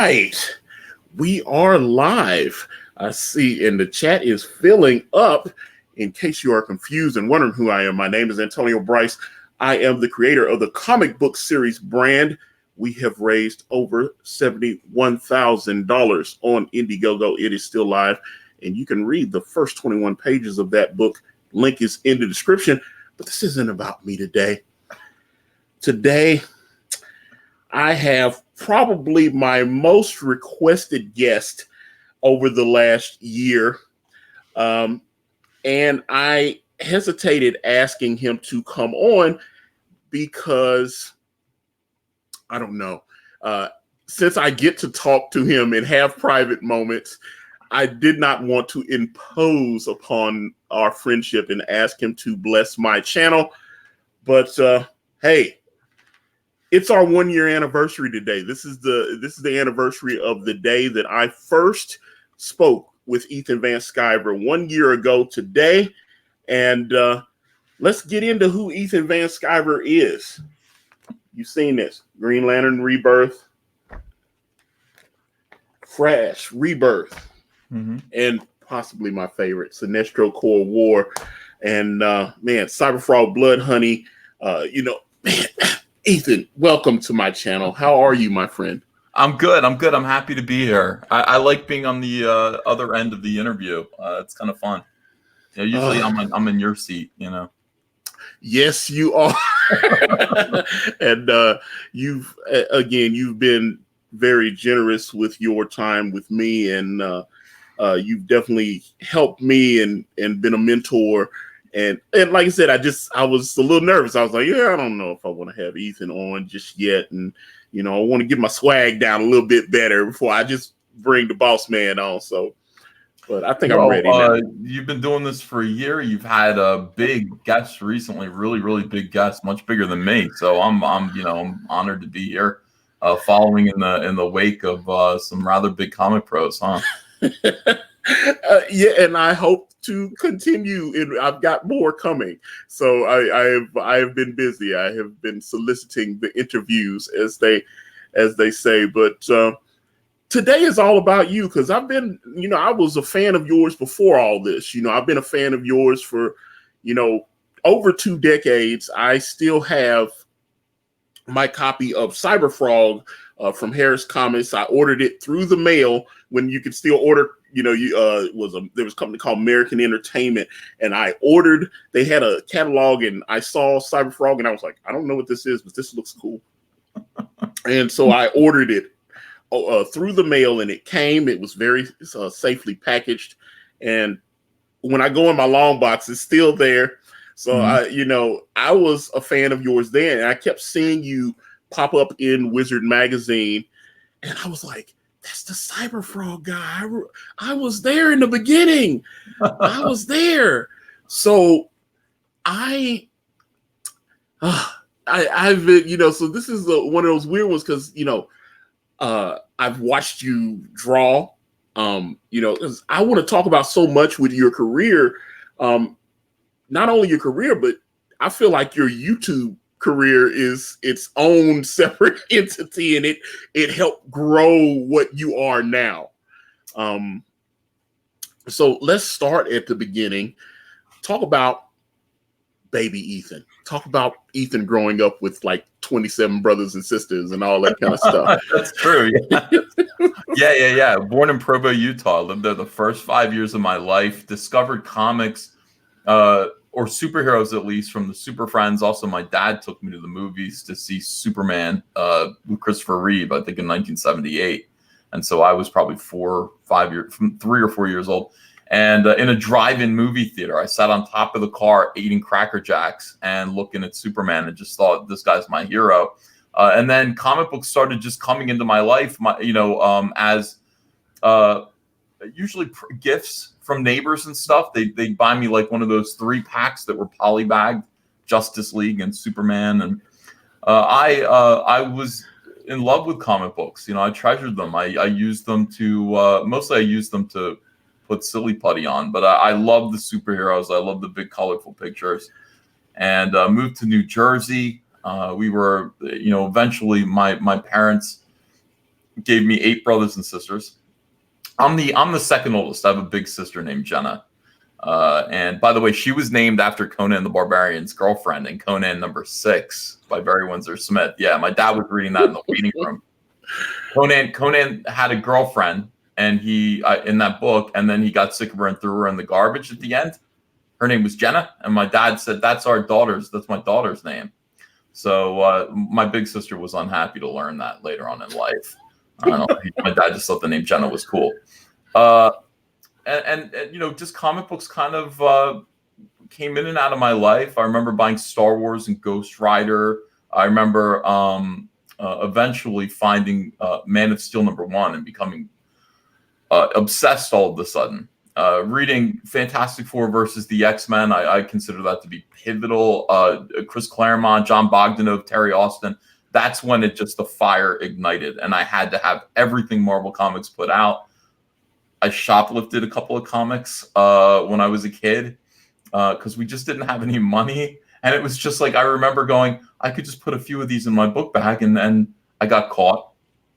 Right. We are live. I see, and the chat is filling up. In case you are confused and wondering who I am, my name is Antonio Bryce. I am the creator of the comic book series brand. We have raised over $71,000 on Indiegogo. It is still live, and you can read the first 21 pages of that book. Link is in the description, but this isn't about me today. Today, I have probably my most requested guest over the last year. And I hesitated asking him to come on because, I don't know, since I get to talk to him and have private moments, I did not want to impose upon our friendship and ask him to bless my channel. But hey, it's our 1 year anniversary today. This is the anniversary of the day that I first spoke with Ethan Van Sciver 1 year ago today. And let's get into who Ethan Van Sciver is. You've seen this. Green Lantern, Rebirth, Crash, Rebirth, and possibly my favorite, Sinestro Corps War, and man, Cyberfrog, Blood Honey. Man, Ethan, welcome to my channel. How are you, my friend? I'm good. I'm happy to be here. I like being on the other end of the interview. It's kind of fun. Usually I'm in your seat, Yes, you are. And you've been very generous with your time with me, and you've definitely helped me and been a mentor. And like I said, I was a little nervous. I was like, I don't know if I want to have Ethan on just yet. And, I want to get my swag down a little bit better before I just bring the boss man on. So, but I think I'm ready now. You've been doing this for a year. You've had big guests recently, really, really big guests, much bigger than me. So I'm honored to be here, following in the wake of some rather big comic pros, huh? Yeah, and I hope to continue. I've got more coming. So I have been busy. I have been soliciting the interviews, as they say. But today is all about you, because I've been, I was a fan of yours before all this. I've been a fan of yours for, over 2 decades. I still have my copy of Cyberfrog from Harris Comics. I ordered it through the mail when you could still order. There was a company called American Entertainment, and I ordered. They had a catalog, and I saw Cyberfrog, and I was like, I don't know what this is, but this looks cool. And so I ordered it through the mail, and it came. It was very safely packaged, and when I go in my long box, it's still there. So I was a fan of yours then, and I kept seeing you pop up in Wizard magazine, and I was like, that's the Cyberfrog guy. I was there in the beginning. I was there. So I've been, so this is one of those weird ones, because, I've watched you draw, because I want to talk about so much with your career. Not only your career, but I feel like your YouTube career is its own separate entity, and it helped grow what you are now. So let's start at the beginning. Talk about baby Ethan. Talk about Ethan growing up with like 27 brothers and sisters and all that kind of stuff. That's true. Yeah. Born in Provo, Utah. Lived there the first 5 years of my life. Discovered comics, or superheroes, at least, from the Super Friends. Also, my dad took me to the movies to see Superman with Christopher Reeve, I think in 1978. And so I was probably 3 or 4 years old. And in a drive-in movie theater, I sat on top of the car eating Cracker Jacks and looking at Superman, and just thought, this guy's my hero. And then comic books started just coming into my life, as usually gifts from neighbors and stuff. They'd buy me like one of those 3 packs that were polybagged, Justice League and Superman. And I was in love with comic books. I treasured them. I used them to, mostly I used them to put silly putty on, but I love the superheroes. I love the big colorful pictures, and moved to New Jersey. We were, eventually my parents gave me 8 brothers and sisters. I'm the second oldest. I have a big sister named Jenna. And by the way, she was named after Conan the Barbarian's girlfriend in Conan #6 by Barry Windsor Smith. Yeah, my dad was reading that in the waiting room. Conan had a girlfriend, and he in that book, and then he got sick of her and threw her in the garbage at the end. Her name was Jenna, and my dad said, that's my daughter's name. So my big sister was unhappy to learn that later on in life. I don't know. My dad just thought the name Jenna was cool. And just comic books kind of came in and out of my life. I remember buying Star Wars and Ghost Rider. I remember eventually finding Man of Steel #1 and becoming obsessed all of a sudden. Reading Fantastic Four versus the X-Men, I consider that to be pivotal. Chris Claremont, John Bogdanove, Terry Austin. That's when the fire ignited, and I had to have everything Marvel Comics put out. I shoplifted a couple of comics when I was a kid because we just didn't have any money. And it was just like, I remember going, I could just put a few of these in my book bag, and then I got caught.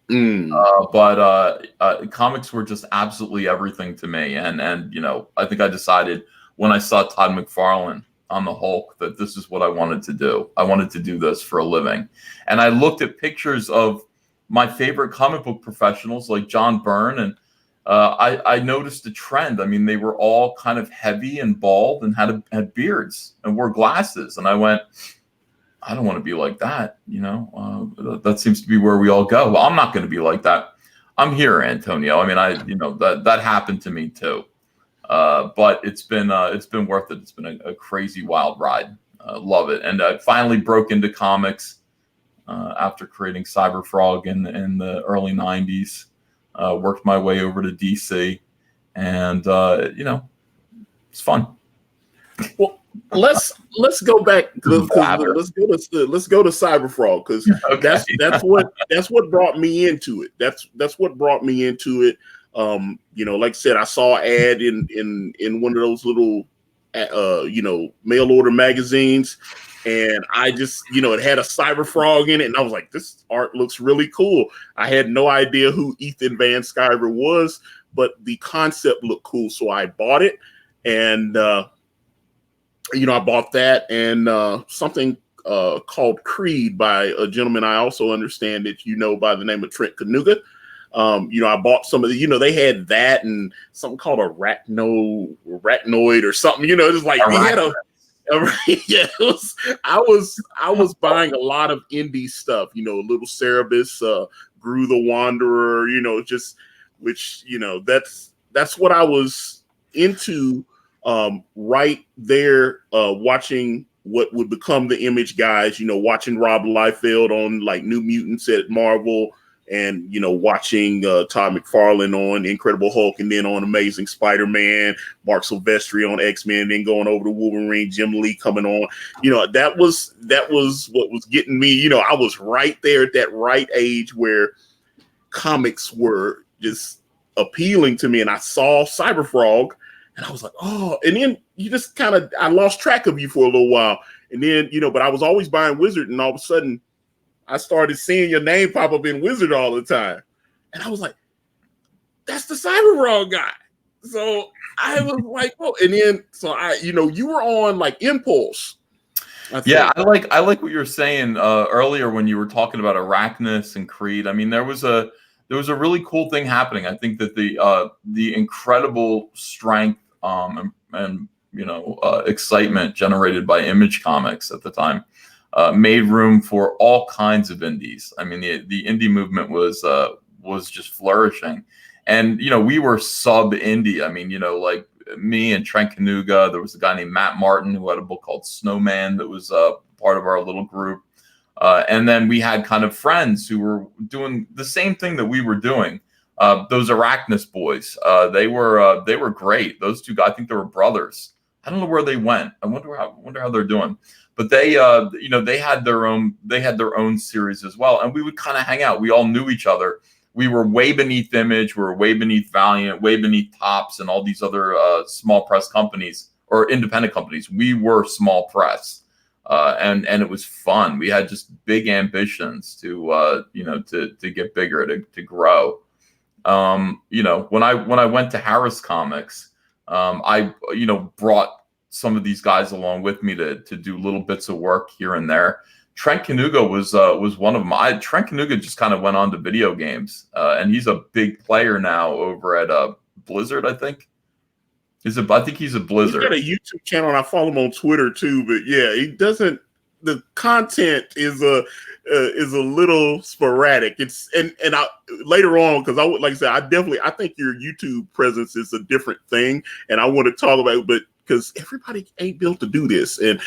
But comics were just absolutely everything to me. And I think I decided when I saw Todd McFarlane on the Hulk that this is what I wanted to do. I wanted to do this for a living. And I looked at pictures of my favorite comic book professionals like John Byrne, and I noticed a trend. I mean, they were all kind of heavy and bald and had beards and wore glasses. And I went, I don't want to be like that. That seems to be where we all go. Well, I'm not going to be like that. I'm here, Antonio. I mean, that happened to me too. But it's been worth it. It's been a crazy, wild ride. Love it. And I finally broke into comics after creating Cyberfrog in the early 90s. Worked my way over to DC, and it's fun. Well, let's go back. Let's go to Cyberfrog, because okay. that's what brought me into it. That's what brought me into it. Like I said, I saw an ad in one of those little mail order magazines, and I just, it had a Cyberfrog in it, and I was like, this art looks really cool. I had no idea who Ethan Van Sciver was, but the concept looked cool, so I bought it. And I bought that, and something called Creed by a gentleman I also understand that by the name of Trent Kanuga. I bought some of the, they had that and something called a arachnoid or something, just like they had yeah, I was buying a lot of indie stuff, Little Cerebus, Gru the Wanderer, that's what I was into right there, watching what would become the Image guys, watching Rob Liefeld on like New Mutants at Marvel, and watching Todd McFarlane on Incredible Hulk, and then on Amazing Spider-Man, Mark Silvestri on X-Men, then going over to Wolverine, Jim Lee coming on. That was what was getting me. I was right there at that right age where comics were just appealing to me, and I saw Cyberfrog, and I was like, oh, and then you just I lost track of you for a little while, and then but I was always buying Wizard, and all of a sudden I started seeing your name pop up in Wizard all the time. And I was like, that's the Cyberfrog guy. So I was like, oh, and then, so you were on like Impulse. Yeah, I like what you were saying earlier when you were talking about Arachnus and Creed. I mean, there was a really cool thing happening. I think that the incredible strength and excitement generated by Image Comics at the time made room for all kinds of indies. I mean, the indie movement was just flourishing, and we were sub indie. I mean, like me and Trent Kanuga. There was a guy named Matt Martin who had a book called Snowman that was part of our little group, and then we had kind of friends who were doing the same thing that we were doing. Those Arachnus boys, they were great. Those two guys, I think they were brothers. I don't know where they went. I wonder how they're doing. But they had their own series as well, and we would kind of hang out. We all knew each other. We were way beneath Image, we were way beneath Valiant, way beneath Topps, and all these other small press companies or independent companies. We were small press, and it was fun. We had just big ambitions to to get bigger, to grow. When I went to Harris Comics, I brought some of these guys along with me to do little bits of work here and there. Trent Kanuga was one of them. Trent Kanuga just kind of went on to video games, and he's a big player now over at Blizzard, I think. I think he's a Blizzard. He's got a YouTube channel, and I follow him on Twitter too. But yeah, he doesn't. The content is a little sporadic. It's and I later on, because like I said, I think your YouTube presence is a different thing, and I want to talk about it, but because everybody ain't built to do this. And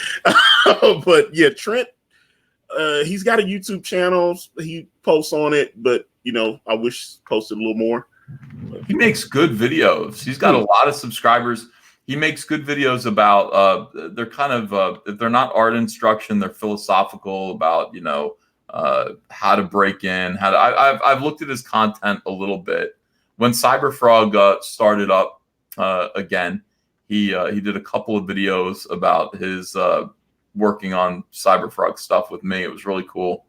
but yeah, Trent, he's got a YouTube channel. He posts on it, but I wish he posted a little more. He makes good videos. He's got a lot of subscribers. He makes good videos about they're kind of they're not art instruction, they're philosophical about how to break in, I've looked at his content a little bit. When Cyberfrog started up again, he did a couple of videos about his working on Cyberfrog stuff with me. It was really cool.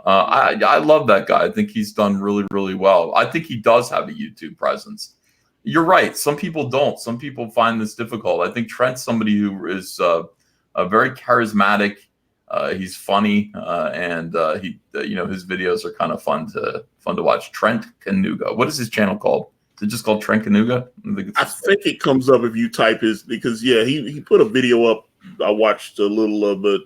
I love that guy. I think he's done really, really well. I think he does have a YouTube presence. You're right. Some people don't. Some people find this difficult. I think Trent's somebody who is very charismatic. He's funny, and his videos are kind of fun to watch. Trent Kanuga. What is his channel called? Is it just called Trent Kanuga? I think it comes up if you type his, because he put a video up. I watched a little bit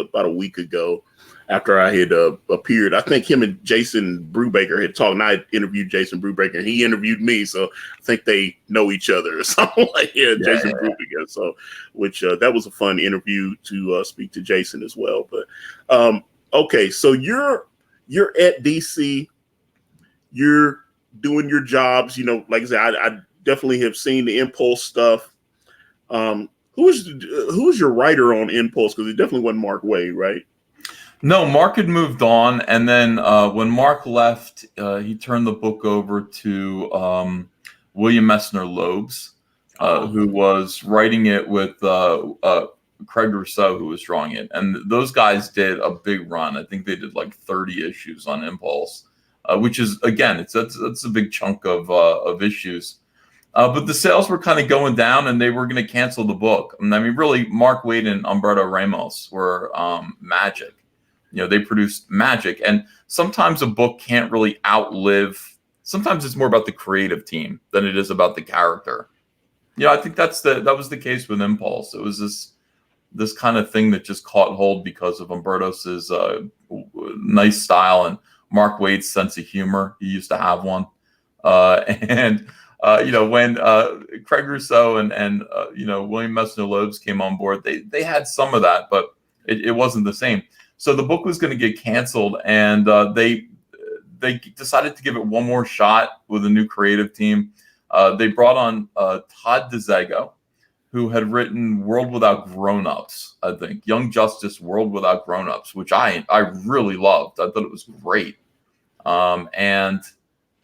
about a week ago after I had appeared. I think him and Jason Brubaker had talked, and I interviewed Jason Brubaker, and he interviewed me, so I think they know each other or something like Jason Brubaker. So, which that was a fun interview to speak to Jason as well. But okay, so you're at DC, you're doing your jobs. Like I said, I definitely have seen the Impulse stuff. Who's your writer on Impulse? Because it definitely wasn't Mark Waid, right? No, Mark had moved on, and then when Mark left, he turned the book over to William Messner Loebs, who was writing it with Craig Rousseau, who was drawing it. And those guys did a big run. I think they did like 30 issues on Impulse, which is, again, that's a big chunk of issues. But the sales were kind of going down, and they were going to cancel the book. I mean, really, Mark Waid and Humberto Ramos were magic. They produced magic, and sometimes a book can't really outlive. Sometimes it's more about the creative team than it is about the character. I think that was the case with Impulse. It was this kind of thing that just caught hold because of Humberto's nice style and Mark Waid's sense of humor. He used to have one, and when Craig Rousseau and William Messner Loebs came on board, they had some of that, but it wasn't the same. So the book was going to get canceled, and they decided to give it one more shot with a new creative team. They brought on Todd DeZago, who had written World Without Grown-Ups, I think. Young Justice, World Without Grown-Ups, which I really loved. I thought it was great. And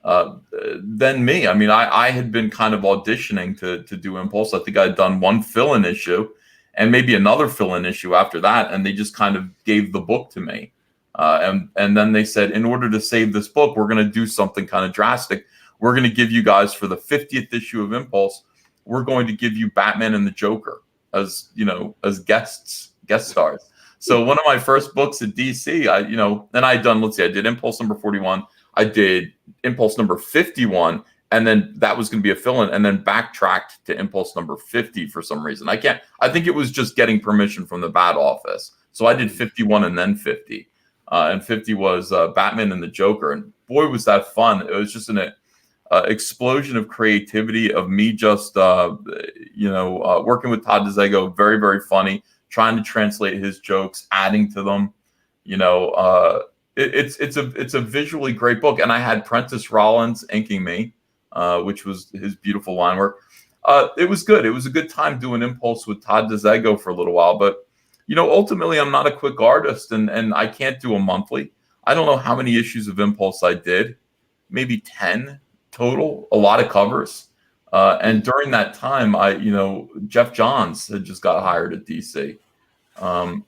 then me. I mean, I had been kind of auditioning to do Impulse. I think I had done one fill-in issue, and maybe another fill-in issue after that, and they just kind of gave the book to me. And then they said, in order to save this book, we're going to do something kind of drastic. We're going to give you guys, for the 50th issue of Impulse, we're going to give you Batman and the Joker as guest stars. So one of my first books at DC, then I had done, I did Impulse number 41, I did Impulse number 51, and then that was going to be a fill-in, and then backtracked to Impulse number 50 for some reason. I think it was just getting permission from the Bat Office. So I did 51 and then 50. And 50 was Batman and the Joker. And boy, was that fun. It was just an explosion of creativity of me just, working with Todd DeZago, very, very funny, trying to translate his jokes, adding to them. It's a visually great book. And I had Prentice Rollins inking me, which was his beautiful line work. It was good. It was a good time doing Impulse with Todd DeZago for a little while. But, ultimately, I'm not a quick artist, and I can't do a monthly. I don't know how many issues of Impulse I did, maybe 10 total, a lot of covers. And during that time, Geoff Johns had just got hired at DC.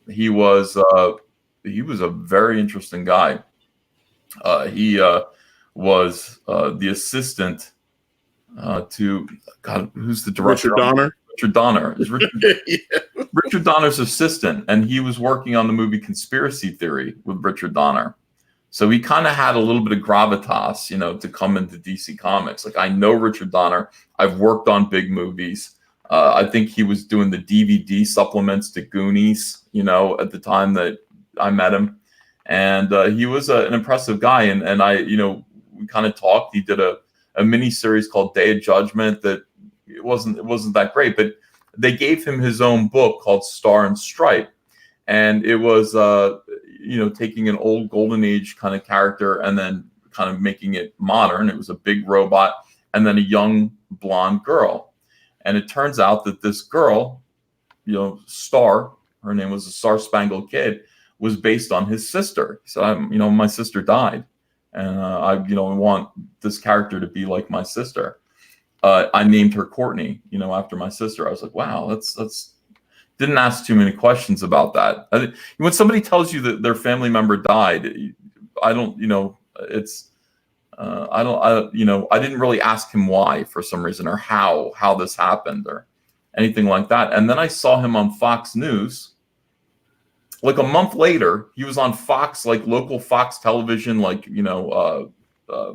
He was a very interesting guy. He was the assistant to God. Who's the director? Richard Donner. Richard Donner is Yeah. Richard Donner's assistant, and he was working on the movie Conspiracy Theory with Richard Donner. So he kind of had a little bit of gravitas, to come into DC Comics. Like, I know Richard Donner. I've worked on big movies. I think he was doing the DVD supplements to Goonies, at the time that I met him. And he was an impressive guy. And I, we kind of talked. He did a mini series called Day of Judgment that it wasn't that great, but they gave him his own book called Star and Stripe. And it was, taking an old Golden Age kind of character and then kind of making it modern. It was a big robot and then a young blonde girl. And it turns out that this girl, Star, her name was the Star Spangled Kid, was based on his sister. So, my sister died. And I want this character to be like my sister. I named her Courtney, after my sister. I was like, wow, that's didn't ask too many questions about that. When somebody tells you that their family member died, I don't, I didn't really ask him why for some reason, or how this happened or anything like that. And then I saw him on Fox News. Like a month later, he was on Fox, like local Fox television, like,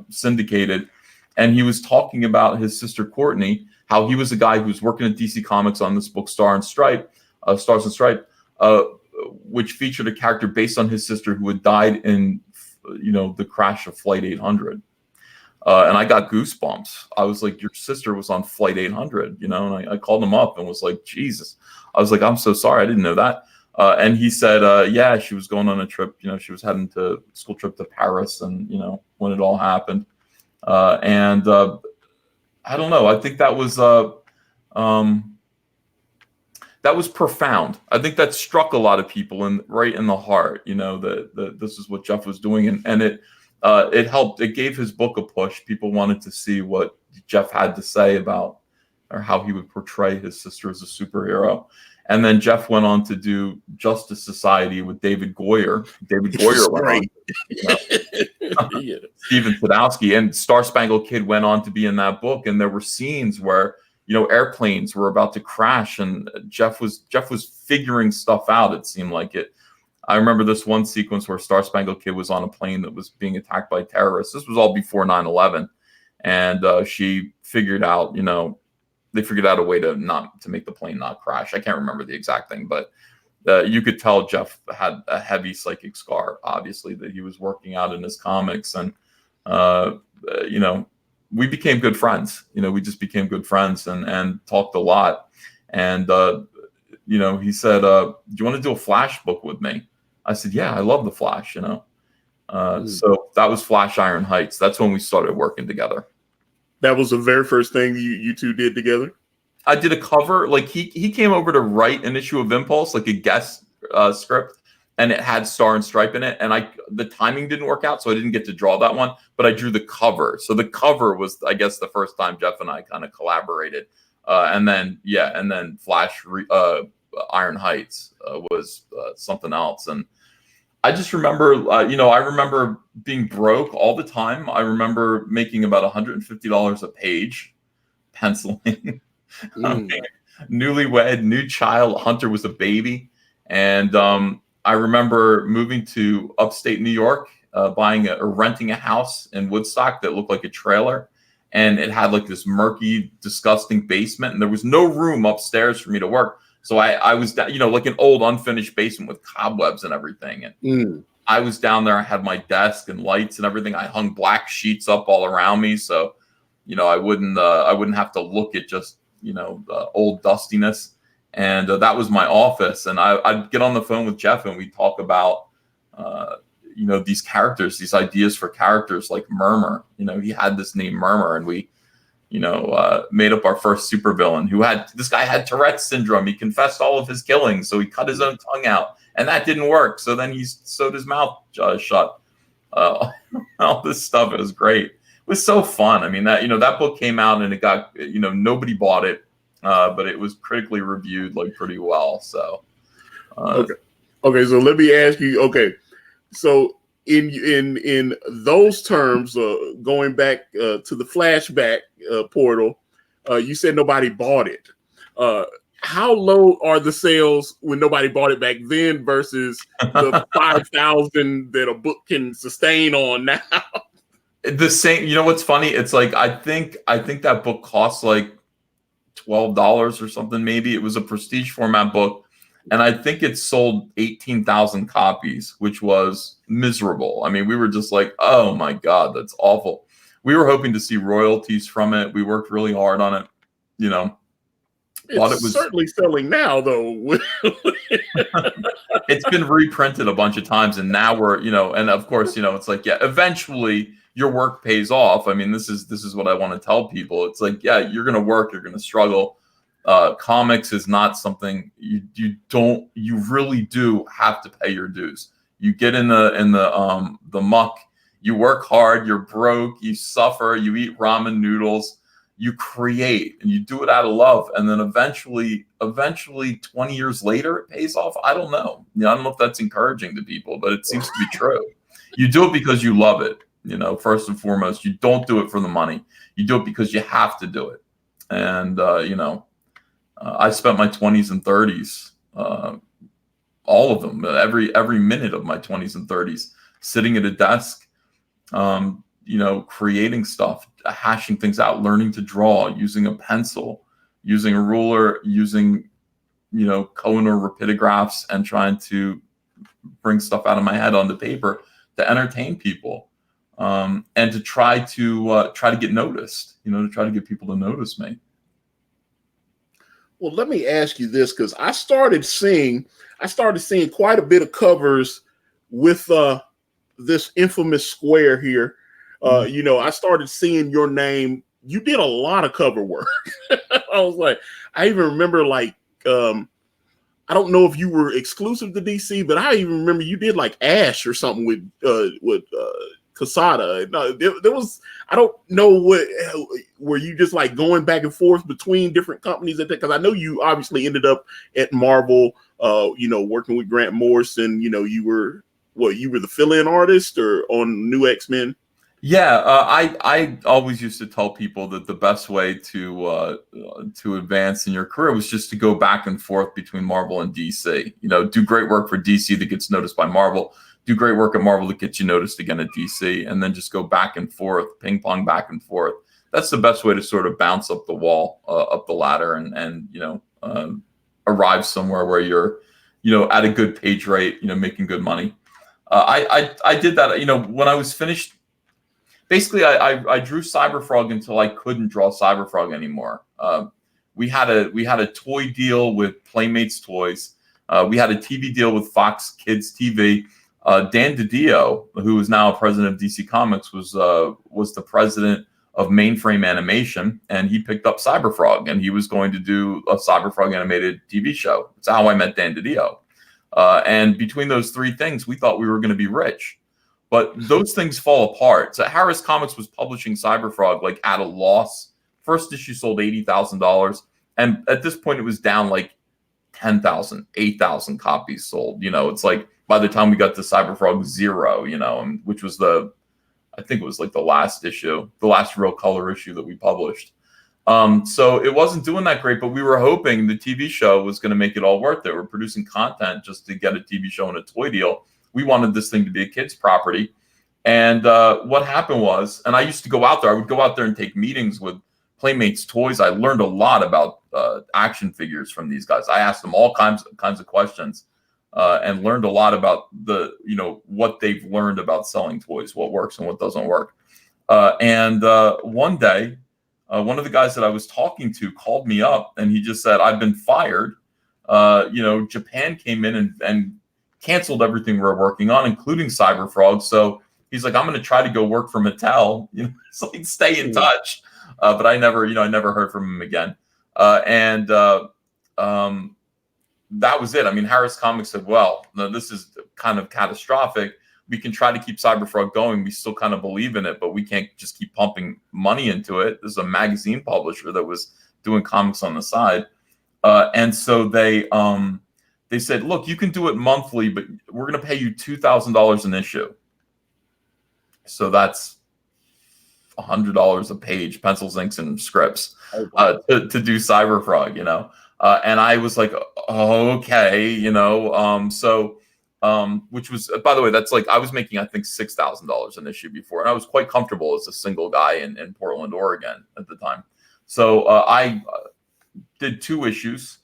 syndicated. And he was talking about his sister Courtney, how he was a guy who was working at DC Comics on this book, Stars and Stripe, which featured a character based on his sister who had died in, the crash of Flight 800. And I got goosebumps. I was like, your sister was on Flight 800, and I called him up and was like, Jesus. I was like, I'm so sorry. I didn't know that. And he said, yeah, she was going on a trip. She was heading to school trip to Paris and, when it all happened. And I don't know. I think that was profound. I think that struck a lot of people right in the heart. That this is what Geoff was doing, and it helped. It gave his book a push. People wanted to see what Geoff had to say about, or how he would portray his sister as a superhero. And then Geoff went on to do Justice Society with David Goyer. David Goyer went on. Yeah. Steven Sadowski and Star Spangled Kid went on to be in that book, and there were scenes where airplanes were about to crash, and Geoff was figuring stuff out. It seemed like it. I remember this one sequence where Star Spangled Kid was on a plane that was being attacked by terrorists. This was all before 9/11, and she figured out, they figured out a way to make the plane not crash. I can't remember the exact thing, but you could tell Geoff had a heavy psychic scar, obviously, that he was working out in his comics. And, we became good friends. We just became good friends and talked a lot. And, he said, do you want to do a Flash book with me? I said, yeah, I love the Flash, So that was Flash Iron Heights. That's when we started working together. That was the very first thing you two did together? I did a cover. Like he came over to write an issue of Impulse, like a guest script, and it had Star and Stripe in it. And the timing didn't work out, so I didn't get to draw that one, but I drew the cover. So the cover was, I guess, the first time Geoff and I kind of collaborated. And then Flash Iron Heights was something else. And I just remember, I remember being broke all the time. I remember making about $150 a page, penciling. Newlywed, new child. Hunter was a baby. And I remember moving to upstate New York, renting a house in Woodstock that looked like a trailer. And it had like this murky, disgusting basement. And there was no room upstairs for me to work. So I was, like an old unfinished basement with cobwebs and everything. And I was down there. I had my desk and lights and everything. I hung black sheets up all around me. So, I wouldn't have to look at just, the old dustiness. And that was my office. And I'd get on the phone with Geoff and we'd talk about, these characters, these ideas for characters like Murmur. He had this name Murmur, and we, made up our first supervillain this guy had Tourette's syndrome. He confessed all of his killings, so he cut his own tongue out, and that didn't work. So then he sewed his mouth shut. All this stuff. It was great. It was so fun. I mean, that book came out and it got, nobody bought it, but it was critically reviewed like pretty well. So Okay. So let me ask you. Okay, so in those terms, going back to the flashback portal, you said nobody bought it. How low are the sales when nobody bought it back then versus the 5,000 that a book can sustain on now? The same. You know what's funny? It's like I think that book costs like $12 or something. Maybe it was a prestige format book, and I think it sold 18,000 copies, which was miserable. I mean, we were just like, oh my god, that's awful. We were hoping to see royalties from it. We worked really hard on it. You know. It's certainly selling now, though. It's been reprinted a bunch of times, and now we're, and of course, it's like, yeah, eventually your work pays off. I mean, this is what I want to tell people. It's like, yeah, you're going to work, you're going to struggle. Comics is not something you really do have to pay your dues. You get in the muck, you work hard, you're broke, you suffer, you eat ramen noodles. You create and you do it out of love, and then eventually 20 years later it pays off. I don't know. I don't know if that's encouraging to people, but it seems to be true. You do it because you love it. First and foremost, you don't do it for the money. You do it because you have to do it. And I spent my 20s and 30s, all of them, every minute of my 20s and 30s, sitting at a desk. Creating stuff, hashing things out, learning to draw, using a pencil, using a ruler, using, Kohinoor rapidographs, and trying to bring stuff out of my head onto paper to entertain people, and to try to get noticed, to try to get people to notice me. Well, let me ask you this, because I started seeing quite a bit of covers with this infamous square here. I started seeing your name. You did a lot of cover work. I was like, I even remember I don't know if you were exclusive to DC, but I even remember you did like Ash or something with Quesada. No, there was, I don't know were you just like going back and forth between different companies at that? Because I know you obviously ended up at Marvel, working with Grant Morrison. You were the fill-in artist or on New X-Men? Yeah, I always used to tell people that the best way to advance in your career was just to go back and forth between Marvel and DC. Do great work for DC that gets noticed by Marvel. Do great work at Marvel that gets you noticed again at DC, and then just go back and forth, ping pong back and forth. That's the best way to sort of bounce up the wall, up the ladder, and arrive somewhere where you're, at a good page rate, making good money. I did that, when I was finished. Basically, I drew Cyberfrog until I couldn't draw Cyberfrog anymore. We had a toy deal with Playmates Toys. We had a TV deal with Fox Kids TV. Dan DiDio, who is now president of DC Comics, was the president of Mainframe Animation, and he picked up Cyberfrog, and he was going to do a Cyberfrog animated TV show. That's how I met Dan DiDio. And between those three things, we thought we were going to be rich. But those things fall apart. So Harris Comics was publishing Cyberfrog like at a loss. First issue sold $80,000. And at this point, it was down like 10,000, 8,000 copies sold. It's like by the time we got to Cyberfrog 0, which was I think it was like the last issue, the last real color issue that we published. So it wasn't doing that great, but we were hoping the TV show was going to make it all worth it. We're producing content just to get a TV show and a toy deal. We wanted this thing to be a kid's property. And what happened was, and I used to go out there, I would go out there and take meetings with Playmates Toys. I learned a lot about action figures from these guys. I asked them all kinds of questions, and learned a lot about what they've learned about selling toys, what works and what doesn't work. And one day, one of the guys that I was talking to called me up, and he just said, "I've been fired. Japan came in and canceled everything we're working on, including Cyberfrog. So he's like, I'm going to try to go work for Mattel, so like stay in touch." But I never heard from him again. And that was it. I mean, Harris Comics said, well, no, this is kind of catastrophic. We can try to keep Cyberfrog going. We still kind of believe in it, but we can't just keep pumping money into it. This is a magazine publisher that was doing comics on the side. And so they they said, look, you can do it monthly, but we're going to pay you $2,000 an issue. So that's $100 a page, pencils, inks, and scripts to do Cyberfrog, and I was like, okay, which was, by the way, that's like, I was making, I think, $6,000 an issue before. And I was quite comfortable as a single guy in Portland, Oregon at the time. So I did 2 issues,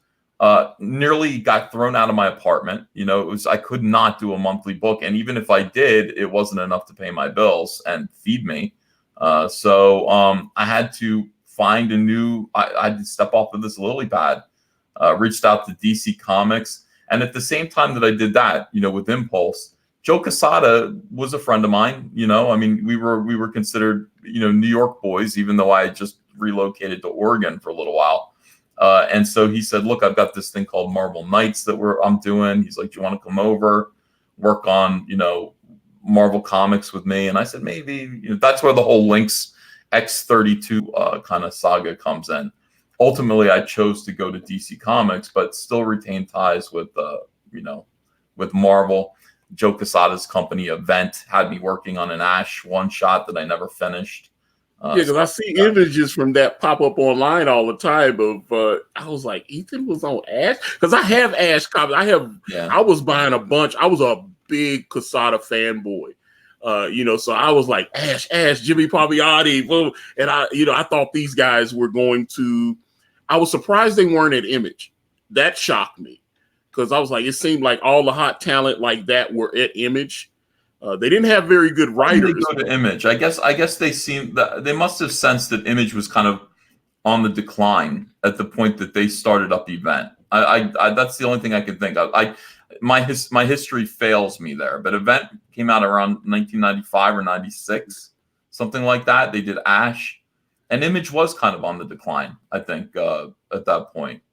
nearly got thrown out of my apartment. I could not do a monthly book. And even if I did, it wasn't enough to pay my bills and feed me. So I had to find I had to step off of this lily pad, reached out to DC Comics. And at the same time that I did that, with Impulse, Joe Quesada was a friend of mine. I mean, we were considered, New York boys, even though I had just relocated to Oregon for a little while. And so he said, look, I've got this thing called Marvel Knights that I'm doing. He's like, do you want to come over, work on, Marvel Comics with me? And I said, maybe. That's where the whole Lynx X32 kind of saga comes in. Ultimately, I chose to go to DC Comics, but still retain ties with Marvel. Joe Quesada's company, Event, had me working on an Ash one-shot that I never finished. Because I see images from that pop up online all the time. I was like, Ethan was on Ash, because I have Ash comics. I was buying a bunch. I was a big Quesada fanboy. So I was like, Ash, Jimmy Palmiotti, boom. And I thought these guys were going to. I was surprised they weren't at Image. That shocked me, because I was like, it seemed like all the hot talent like that were at Image. They didn't have very good writers. They go to Image. I guess they must have sensed that Image was kind of on the decline at the point that they started up Event. I that's the only thing I can think of. My history fails me there, but Event came out around 1995 or 96, something like that. They did Ash, and Image was kind of on the decline, I think, at that point,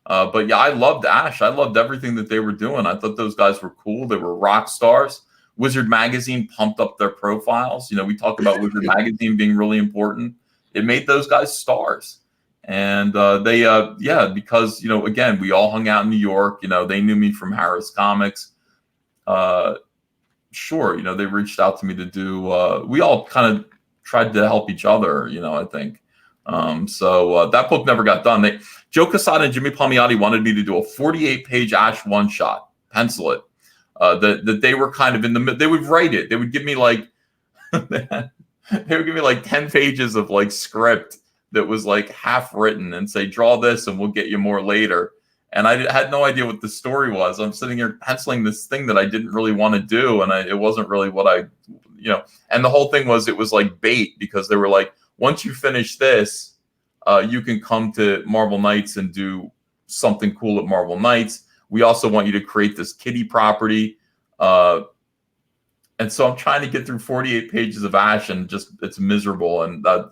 But yeah, I loved Ash. I loved everything that they were doing. I thought those guys were cool. They were rock stars. Wizard Magazine pumped up their profiles. We talk about Wizard Magazine being really important. It made those guys stars. And because, again, we all hung out in New York. They knew me from Harris Comics. Sure, they reached out to me to do, we all kind of tried to help each other, I think. So that book never got done. Joe Quesada and Jimmy Palmiotti wanted me to do a 48-page Ash one-shot, pencil it. That they were kind of in the, they would write it. They would give me like, they would give me like 10 pages of like script that was like half written and say, draw this and we'll get you more later. And I had no idea what the story was. I'm sitting here penciling this thing that I didn't really want to do. And it wasn't really what and the whole thing was, it was like bait, because they were like, once you finish this, you can come to Marvel Knights and do something cool at Marvel Knights. We also want you to create this kiddie property. And so I'm trying to get through 48 pages of Ash, and just, it's miserable. And that,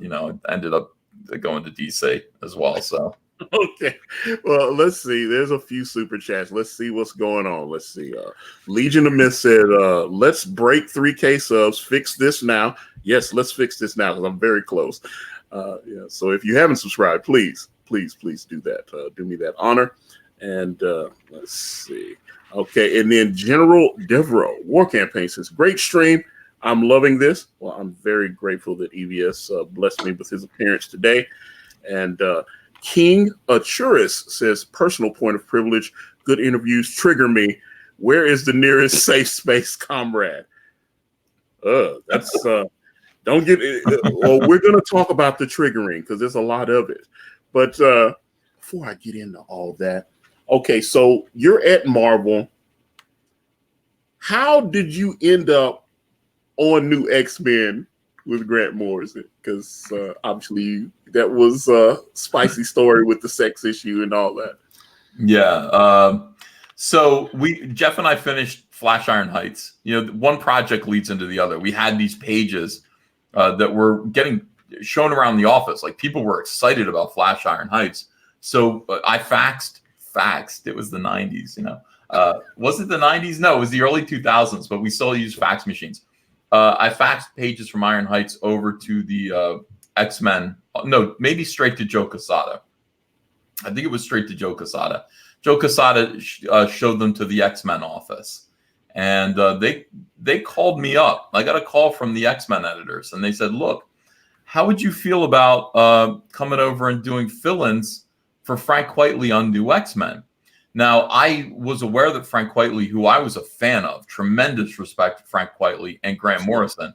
ended up going to DC as well. So. Okay. Well, let's see. There's a few super chats. Let's see what's going on. Let's see. Legion of Myth said, let's break 3K subs. Fix this now. Yes, let's fix this now, because I'm very close. So if you haven't subscribed, please do that. Do me that honor. And let's see. Okay. And then General Devereaux, War Campaign, says, great stream. I'm loving this. Well, I'm very grateful that EVS blessed me with his appearance today. And King Achuris says, personal point of privilege. Good interviews trigger me. Where is the nearest safe space, comrade? That's don't get it. Well, we're going to talk about the triggering, because there's a lot of it. But before I get into all that, okay, so you're at Marvel. How did you end up on New X-Men with Grant Morrison? Because obviously that was a spicy story with the sex issue and all that. Yeah. So Jeff and I finished Flash Iron Heights. One project leads into the other. We had these pages that were getting shown around the office. Like, people were excited about Flash Iron Heights. So I faxed. It was the 90s, Was it the 90s? No, it was the early 2000s, but we still use fax machines. I faxed pages from Iron Heights over to the X-Men. No, maybe straight to Joe Quesada. I think it was straight to Joe Quesada. Joe Quesada showed them to the X-Men office, and they called me up. I got a call from the X-Men editors, and they said, "Look, how would you feel about coming over and doing fill-ins for Frank Whiteley on New X-Men?" Now, I was aware that Frank Whiteley, who I was a fan of, tremendous respect for Frank Whiteley and Grant Morrison,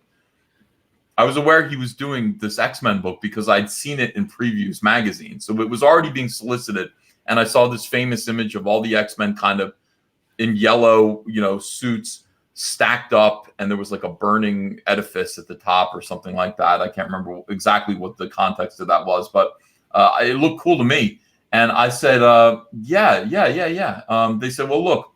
I was aware he was doing this X-Men book because I'd seen it in previews magazines. So it was already being solicited. And I saw this famous image of all the X-Men kind of in yellow, suits stacked up. And there was like a burning edifice at the top or something like that. I can't remember exactly what the context of that was, but it looked cool to me. And I said, yeah. They said, well, look,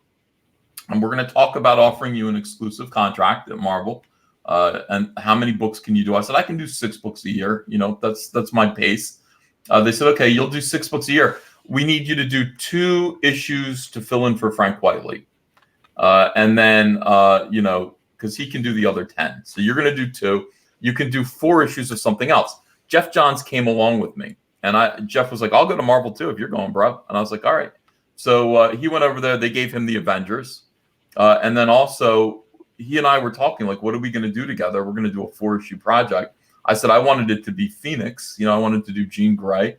and we're going to talk about offering you an exclusive contract at Marvel. And how many books can you do? I said, I can do 6 books a year. That's my pace. They said, okay, you'll do 6 books a year. We need you to do 2 issues to fill in for Frank Whiteley. And then, because he can do the other 10. So you're going to do 2. You can do 4 issues of something else. Geoff Johns came along with me. And Geoff was like, I'll go to Marvel too if you're going, bro. And I was like, all right. So he went over there. They gave him the Avengers. And then also he and I were talking, like, what are we going to do together? We're going to do a 4-issue project. I said, I wanted it to be Phoenix. I wanted to do Jean Grey.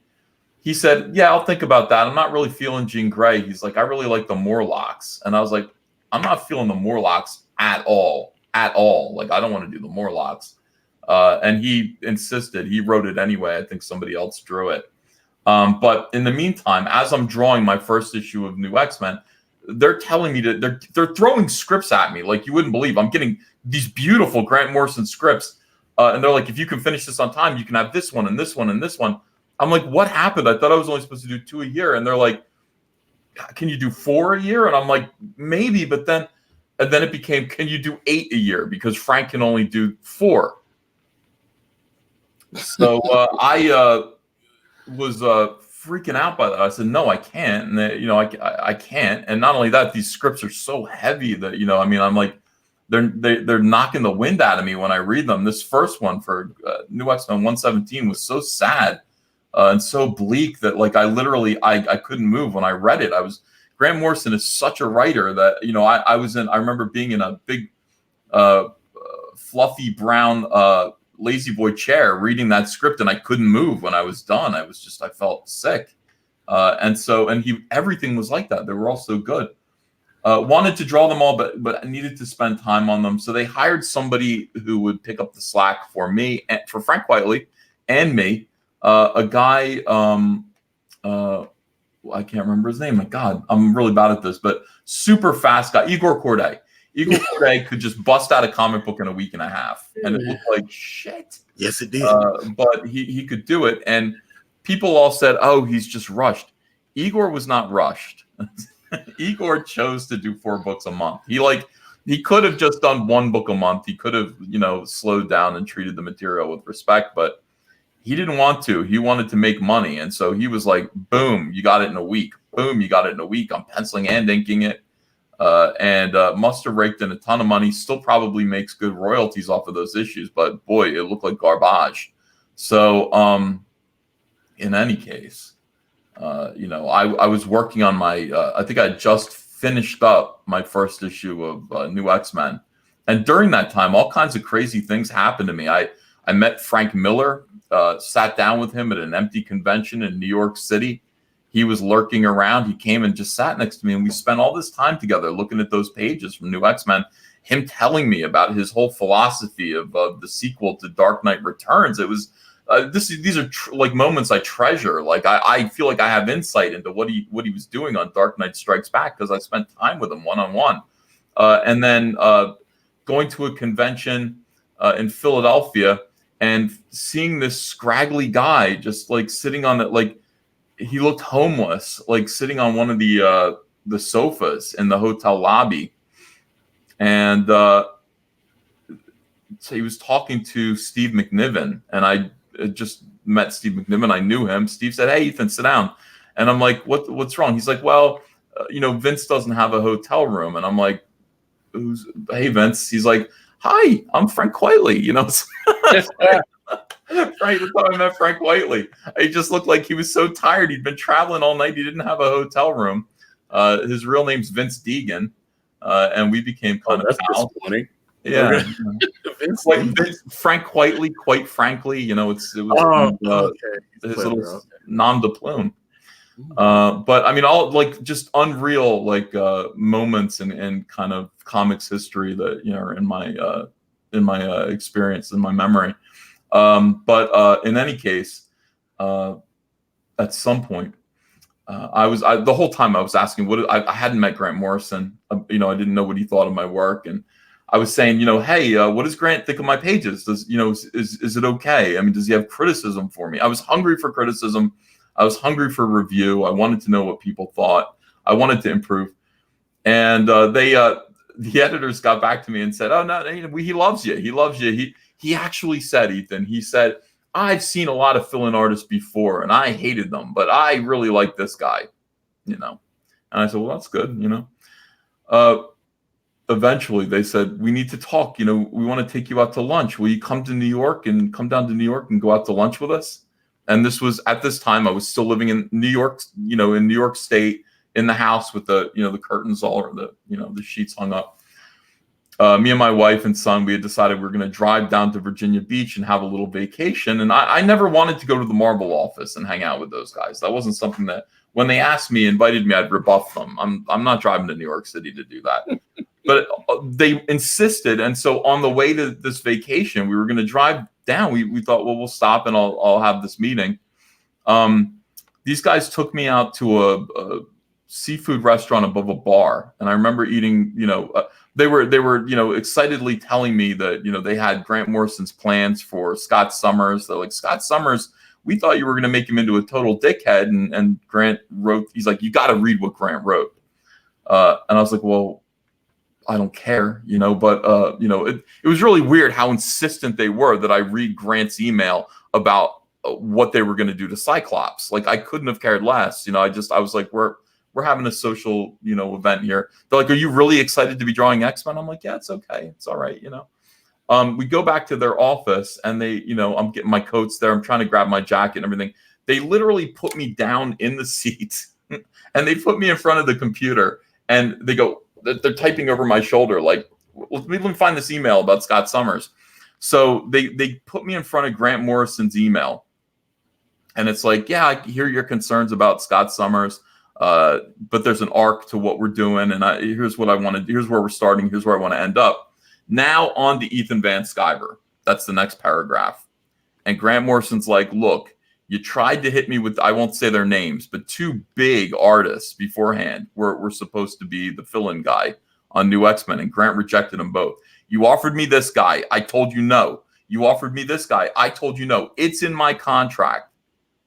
He said, yeah, I'll think about that. I'm not really feeling Jean Grey. He's like, I really like the Morlocks. And I was like, I'm not feeling the Morlocks at all. Like, I don't want to do the Morlocks. And he insisted. He wrote it anyway. I think somebody else drew it. But in the meantime, as I'm drawing my first issue of New X-Men, they're telling me they're throwing scripts at me like you wouldn't believe. I'm getting these beautiful Grant Morrison scripts. And they're like, if you can finish this on time, you can have this one and this one and this one. I'm like, what happened? I thought I was only supposed to do 2 a year. And they're like, can you do 4 a year? And I'm like, maybe. But then it became, can you do 8 a year? Because Frank can only do 4. So I was freaking out by that. I said, no, I can't. And they, I can't. And not only that, these scripts are so heavy that, I'm like, they're knocking the wind out of me when I read them. This first one for New X-Men 117 was so sad and so bleak that, like, I literally, I couldn't move when I read it. Grant Morrison is such a writer that, I remember being in a big fluffy brown lazy boy chair reading that script, and I couldn't move when I was done. I felt sick. Everything was like that. They were all so good. Wanted to draw them all, but I needed to spend time on them. So they hired somebody who would pick up the slack for me, and for Frank Whiteley and me, a guy, I can't remember his name. My God, I'm really bad at this, but super fast guy, Igor Corday. Igor Corday could just bust out a comic book in a week and a half, and it looked like shit. Yes, it did. But he could do it, and people all said, "Oh, he's just rushed." Igor was not rushed. Igor chose to do 4 books a month. He could have just done 1 book a month. He could have, slowed down and treated the material with respect, but he didn't want to. He wanted to make money, and so he was like, "Boom, you got it in a week. Boom, you got it in a week." I'm penciling and inking it. And must have raked in a ton of money. Still probably makes good royalties off of those issues, but boy, it looked like garbage. So, in any case, I was working on my. I think I just finished up my first issue of New X-Men, and during that time, all kinds of crazy things happened to me. I met Frank Miller, sat down with him at an empty convention in New York City. He was lurking around. He came and just sat next to me, and we spent all this time together looking at those pages from New X-Men, him telling me about his whole philosophy of the sequel to Dark Knight Returns. It was these are like moments I treasure. Like I feel like I have insight into what he was doing on Dark Knight Strikes Back because I spent time with him one-on-one. And then going to a convention in Philadelphia and seeing this scraggly guy just like sitting on that, like, he looked homeless, like sitting on one of the sofas in the hotel lobby. And so he was talking to Steve McNiven, and I just met Steve McNiven. I knew him. Steve said, "Hey, Ethan, sit down." And I'm like, what's wrong? He's like, "Well, Vince doesn't have a hotel room." And I'm like, "Hey, Vince." He's like, "Hi, I'm Frank Whiteley." Right, that's how I met Frank Whiteley. He just looked like he was so tired. He'd been traveling all night. He didn't have a hotel room. His real name's Vince Deegan, and we became kind of pals. Disappointing. Yeah, Vince Frank Whiteley, quite frankly, it was his little nom de plume. But I mean, all like just unreal moments and kind of comics history that are in my experience, in my memory. But in any case, at some point, the whole time I was asking I hadn't met Grant Morrison. I didn't know what he thought of my work, and I was saying, hey, what does Grant think of my pages? Does is it okay? I mean, does he have criticism for me? I was hungry for criticism. I was hungry for review. I wanted to know what people thought. I wanted to improve, and the editors got back to me and said, "Oh no, he loves you. He loves you." He actually said, Ethan. He said, "I've seen a lot of fill-in artists before, and I hated them, but I really like this guy." And I said, "Well, that's good." Eventually, they said, "We need to talk. We want to take you out to lunch. Will you come down to New York and go out to lunch with us?" And this was at this time I was still living in New York, in New York State, in the house with the the curtains all, or the sheets hung up. Me and my wife and son, we had decided we were going to drive down to Virginia Beach and have a little vacation. And I never wanted to go to the Marvel office and hang out with those guys. That wasn't something that, when they asked me, invited me, I'd rebuff them. I'm not driving to New York City to do that. But they insisted, and so on the way to this vacation, we were going to drive down. We thought, well, we'll stop and I'll have this meeting. These guys took me out to a seafood restaurant above a bar, and I remember eating. They were excitedly telling me that they had Grant Morrison's plans for Scott Summers. They're like, "Scott Summers, we thought you were going to make him into a total dickhead," and Grant wrote. He's like, "You got to read what Grant wrote," and I was like, "Well, I don't care," but it was really weird how insistent they were that I read Grant's email about what they were going to do to Cyclops. Like, I couldn't have cared less. I was like, we're having a social, event here. They're like, "Are you really excited to be drawing X-Men?" I'm like, "Yeah, it's okay. It's all right." We go back to their office, and they, I'm getting my coats there. I'm trying to grab my jacket and everything. They literally put me down in the seat and they put me in front of the computer, and they go, they're typing over my shoulder, like, let me find this email about Scott Summers. So they put me in front of Grant Morrison's email, and it's like, "Yeah, I hear your concerns about Scott Summers, but there's an arc to what we're doing, and here's what I want to do. Here's where we're starting. Here's where I want to end up." Now on to Ethan Van Sciver. That's the next paragraph. And Grant Morrison's like, "Look, you tried to hit me with," I won't say their names, but two big artists beforehand were supposed to be the fill-in guy on New X-Men, and Grant rejected them both. "You offered me this guy. I told you no. You offered me this guy. I told you no. It's in my contract.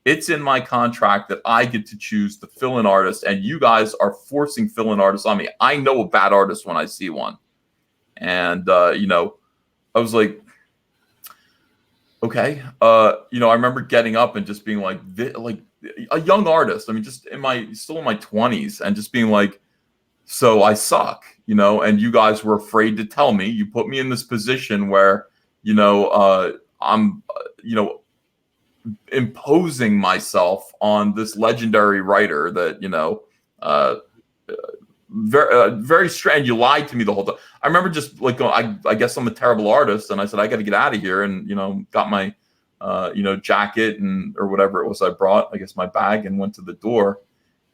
It's in my contract that I get to choose the fill-in artist, and you guys are forcing fill-in artists on me. I know a bad artist when I see one." And, I was like, okay. I remember getting up and just being like a young artist. I mean, just still in my 20s, and just being like, "So I suck, and you guys were afraid to tell me. You put me in this position where, I'm, imposing myself on this legendary writer that, very strange. You lied to me the whole time." I remember just like going, I guess I'm a terrible artist, and I said, "I got to get out of here," and got my jacket or whatever it was I brought, I guess my bag, and went to the door.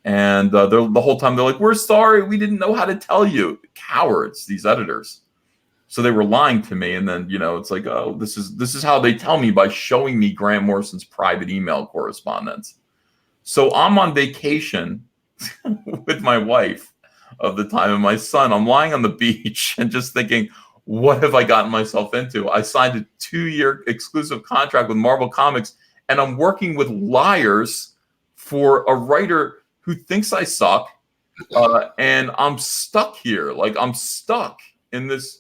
And the whole time they're like, "We're sorry, we didn't know how to tell you." Cowards, these editors. So they were lying to me, and then it's like, oh, this is how they tell me, by showing me Grant Morrison's private email correspondence. So I'm on vacation with my wife of the time and my son. I'm lying on the beach and just thinking, what have I gotten myself into? I signed a 2-year exclusive contract with Marvel Comics, and I'm working with liars for a writer who thinks I suck, and I'm stuck here. Like, I'm stuck in this,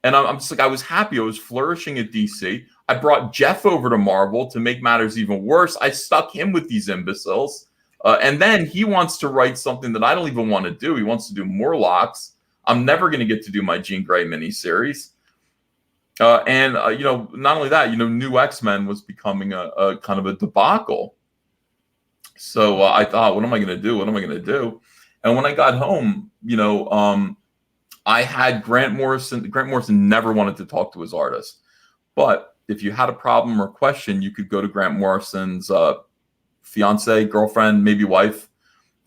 and I'm just like, I was happy. I was flourishing at DC. I brought Geoff over to Marvel to make matters even worse. I stuck him with these imbeciles. And then he wants to write something that I don't even want to do. He wants to do Morlocks. I'm never going to get to do my Jean Grey miniseries. Not only that, New X-Men was becoming a kind of a debacle. So I thought, what am I going to do? What am I going to do? And when I got home, I had Grant Morrison. Grant Morrison never wanted to talk to his artists, but if you had a problem or question, you could go to Grant Morrison's fiance, girlfriend, maybe wife,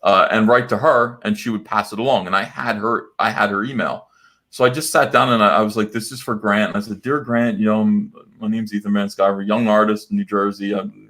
and write to her, and she would pass it along. And I had her email. So I just sat down and I was like, "This is for Grant." And I said, "Dear Grant, my name's Ethan Van Sciver, young artist in New Jersey. I'm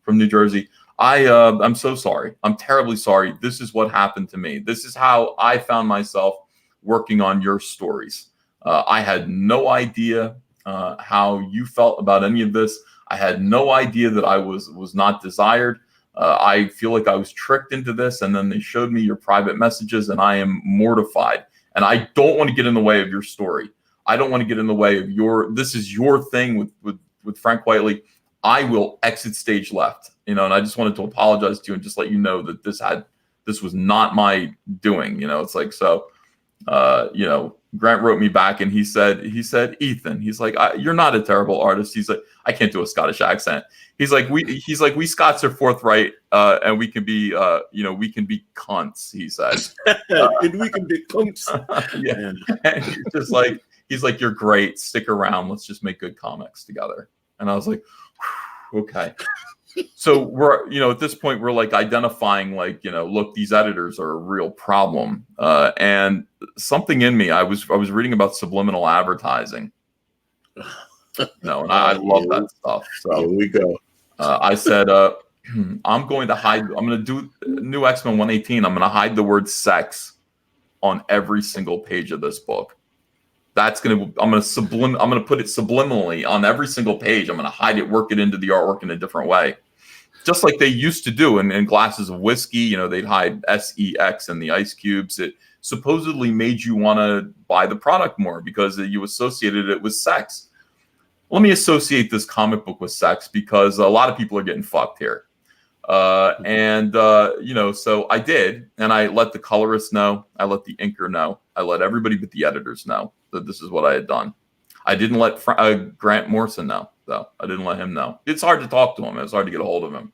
from New Jersey. I'm so sorry. I'm terribly sorry. This is what happened to me. This is how I found myself working on your stories. I had no idea how you felt about any of this. I had no idea that I was not desired. I feel like I was tricked into this, and then they showed me your private messages, and I am mortified. And I don't want to get in the way of your story. I don't want to get in the way of this is your thing with Frank Whiteley. I will exit stage left, and I just wanted to apologize to you and just let you know that this was not my doing. It's like, so, Grant wrote me back and he said, "Ethan," he's like, "You're not a terrible artist." He's like, I can't do a Scottish accent. He's like, we Scots are forthright, and we can be, we can be cunts. He said, and we can be cunts. Yeah. And he's like, "You're great. Stick around. Let's just make good comics together." And I was like, okay. So we're, at this point, we're like identifying, like, look, these editors are a real problem. And something in me, I was reading about subliminal advertising. And I love that stuff. So here we go. I said, I'm going to do new X-Men 118. I'm going to hide the word sex on every single page of this book. I'm going to put it subliminally on every single page. I'm going to hide it, work it into the artwork in a different way. Just like they used to do in glasses of whiskey, they'd hide SEX in the ice cubes. It supposedly made you want to buy the product more because you associated it with sex. Let me associate this comic book with sex because a lot of people are getting fucked here. So I did, and I let the colorist know, I let the inker know, I let everybody but the editors know that this is what I had done. I didn't let Grant Morrison know, though. I didn't let him know. It's hard to talk to him. It's hard to get a hold of him.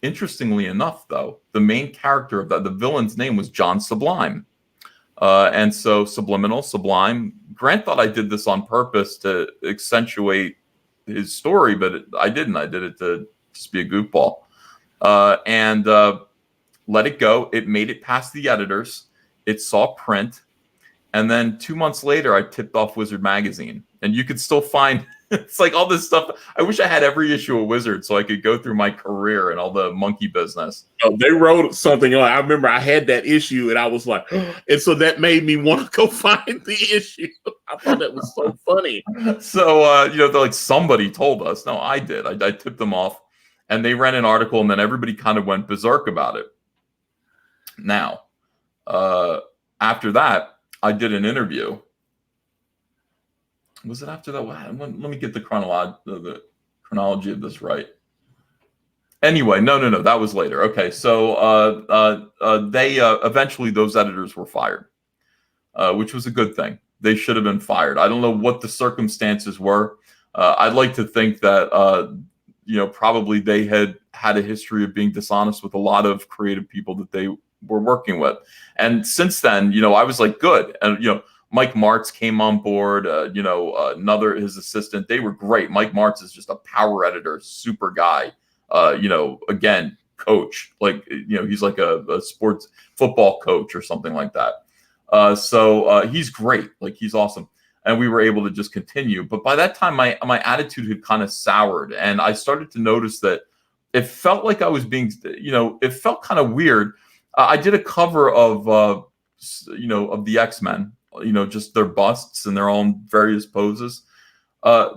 Interestingly enough, though, the main character of the villain's name was John Sublime. And so subliminal, sublime. Grant thought I did this on purpose to accentuate his story, but I didn't. I did it to just be a goofball. And let it go. It made it past the editors. It saw print. And then 2 months later, I tipped off Wizard Magazine. And you could still find, it's like all this stuff. I wish I had every issue of Wizard so I could go through my career and all the monkey business. Oh, they wrote something on. I remember I had that issue and I was like, and so that made me want to go find the issue. I thought that was so funny. So, they're like, somebody told us. No, I did. I tipped them off and they ran an article and then everybody kind of went berserk about it. Now, after that, I did an interview. Was it after that? Let me get the chronology of this right. Anyway, no, that was later. Okay, so they eventually those editors were fired, which was a good thing. They should have been fired. I don't know what the circumstances were. I'd like to think that probably they had a history of being dishonest with a lot of creative people that they were working with. And since then, I was like, good. And, Mike Martz came on board, his assistant. They were great. Mike Martz is just a power editor, super guy. Again, coach. Like, he's like a sports football coach or something like that. So he's great. Like, he's awesome. And we were able to just continue. But by that time, my attitude had kind of soured. And I started to notice that it felt like I was being, it felt kind of weird. I did a cover of the X-Men, just their busts and their own various poses.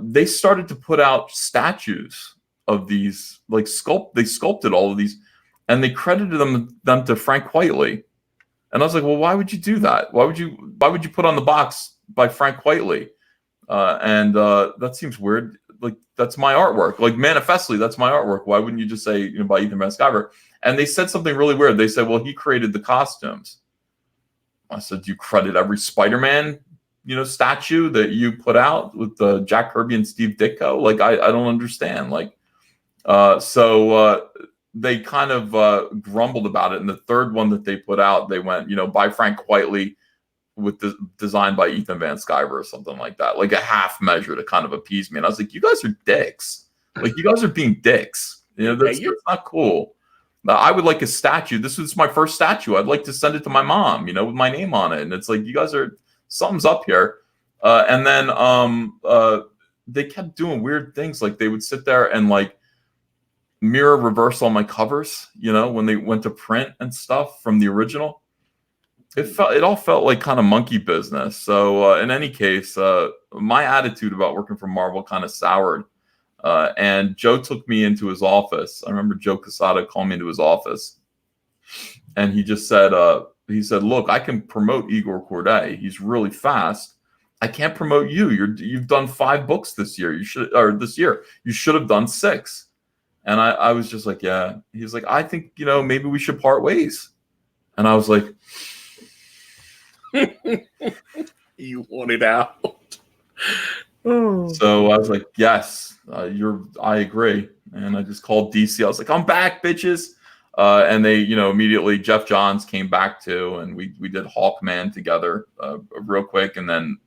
They started to put out statues of these, like they sculpted all of these, and they credited them to Frank Whiteley. And I was like, well, why would you do that? Why would you put on the box by Frank Whiteley? That seems weird. Like, that's my artwork. Like, manifestly, that's my artwork. Why wouldn't you just say, by Ethan Van Sciver? And they said something really weird. They said, well, he created the costumes. I said, do you credit every Spider-Man, statue that you put out with Jack Kirby and Steve Ditko? Like, I don't understand. Like, so they kind of grumbled about it. And the third one that they put out, they went, by Frank Quitely, with the designed by Ethan Van Sciver or something like that, like a half measure to kind of appease me. And I was like, you guys are dicks. Like, you guys are being dicks. That's not cool. I would like a statue. This was my first statue. I'd like to send it to my mom, with my name on it. And it's like, you guys are, something's up here. And then they kept doing weird things. Like, they would sit there and like mirror reverse all my covers, when they went to print and stuff from the original. It all felt like kind of monkey business. So in any case, my attitude about working for Marvel kind of soured. And Joe took me into his office. I remember Joe Quesada called me into his office, and he just said, "Look, I can promote Igor Corday. He's really fast. I can't promote you. You've done 5 books this year. This year you should have done 6." And I was just like, "Yeah." He's like, "I think maybe we should part ways." And I was like, "You want it out?" So I was like, "Yes, I agree." And I just called DC. I was like, "I'm back, bitches." And they, immediately Geoff Johns came back too, and we did Hawkman together real quick. And then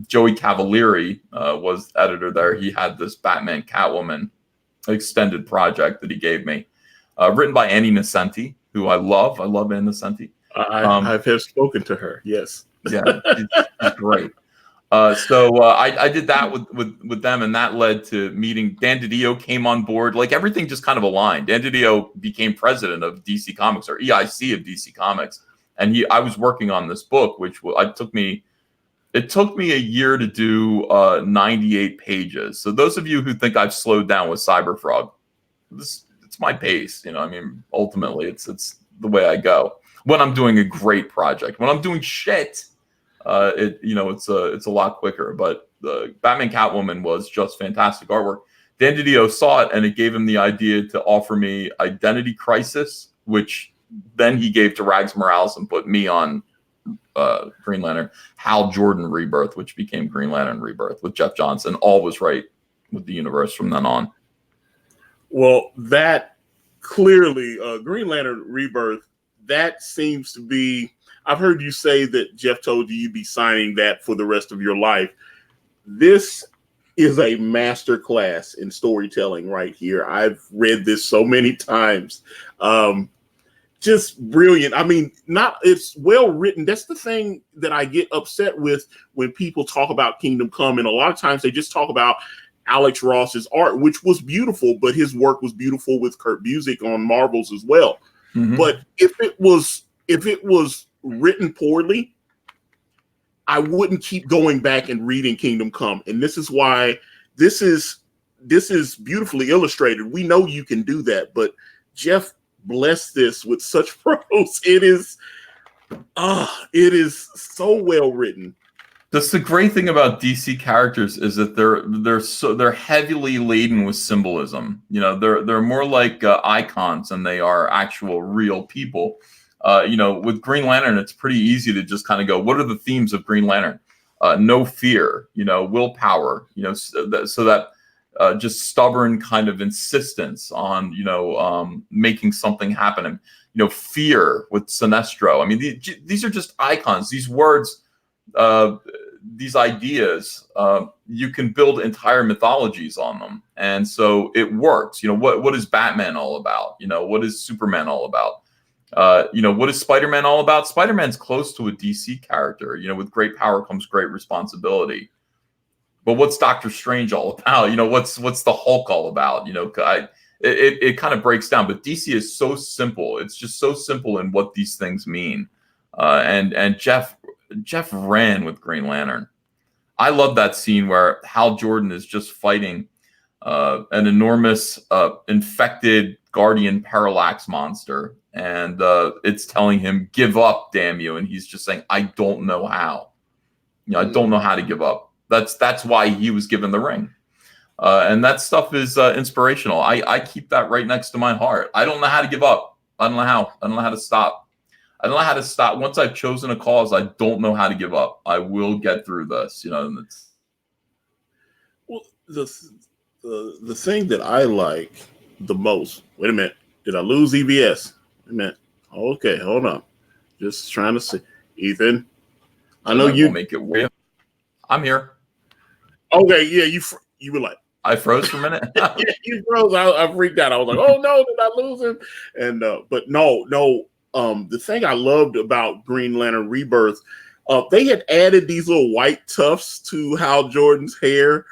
Joey Cavalieri was editor there. He had this Batman Catwoman extended project that he gave me, written by Annie Nocenti, who I love. I love Annie Nocenti. I have spoken to her. Yes. Yeah, she's great. So I did that with them, and that led to meeting Dan DiDio came on board. Like, everything just kind of aligned. Dan DiDio became president of DC Comics, or EIC of DC Comics, and I was working on this book, which it took me a year to do 98 pages. So those of you who think I've slowed down with Cyberfrog, it's my pace. Ultimately, it's the way I go when I'm doing a great project. When I'm doing shit, it's a lot quicker. But the Batman Catwoman was just fantastic artwork. Dan DiDio saw it, and it gave him the idea to offer me Identity Crisis, which then he gave to Rags Morales and put me on Green Lantern. Hal Jordan Rebirth, which became Green Lantern Rebirth with Geoff Johns, and all was right with the universe from then on. Well, that clearly, Green Lantern Rebirth, that seems to be, I've heard you say that Geoff told you'd be signing that for the rest of your life. This is a master class in storytelling right here. I've read this so many times. Just brilliant. It's well written. That's the thing that I get upset with when people talk about Kingdom Come. And a lot of times they just talk about Alex Ross's art, which was beautiful, but his work was beautiful with Kurt Busiek on Marvel's as well. Mm-hmm. But if it was written poorly, I wouldn't keep going back and reading Kingdom Come. And this is why this is beautifully illustrated. We know you can do that, but Geoff blessed this with such prose. It is so well written. That's the great thing about DC characters, is that they're heavily laden with symbolism. They're more like icons than they are actual real people. With Green Lantern, it's pretty easy to just kind of go, what are the themes of Green Lantern? No fear, willpower, so that just stubborn kind of insistence on, making something happen. And, fear with Sinestro. These are just icons. These words, these ideas, you can build entire mythologies on them. And so it works. What is Batman all about? What is Superman all about? What is Spider-Man all about? Spider-Man's close to a DC character. With great power comes great responsibility. But what's Doctor Strange all about? What's the Hulk all about? It kind of breaks down. But DC is so simple. It's just so simple in what these things mean. And Geoff ran with Green Lantern. I love that scene where Hal Jordan is just fighting an enormous infected Guardian Parallax monster. And it's telling him, give up, damn you. And he's just saying, I don't know how. I don't know how to give up. That's why he was given the ring. And that stuff is inspirational. I keep that right next to my heart. I don't know how to give up. I don't know how. I don't know how to stop. I don't know how to stop. Once I've chosen a cause, I don't know how to give up. I will get through this. And it's... Well, the thing that I like the most. Wait a minute. Did I lose EVS? Wait a minute. Okay, hold on. Just trying to see. Ethan, I know you make it weird. I'm here. Okay, yeah, you were like, I froze for a minute. yeah, you froze. I freaked out. I was like, oh no, did I lose him? And but no. The thing I loved about Green Lantern Rebirth, they had added these little white tufts to Hal Jordan's hair.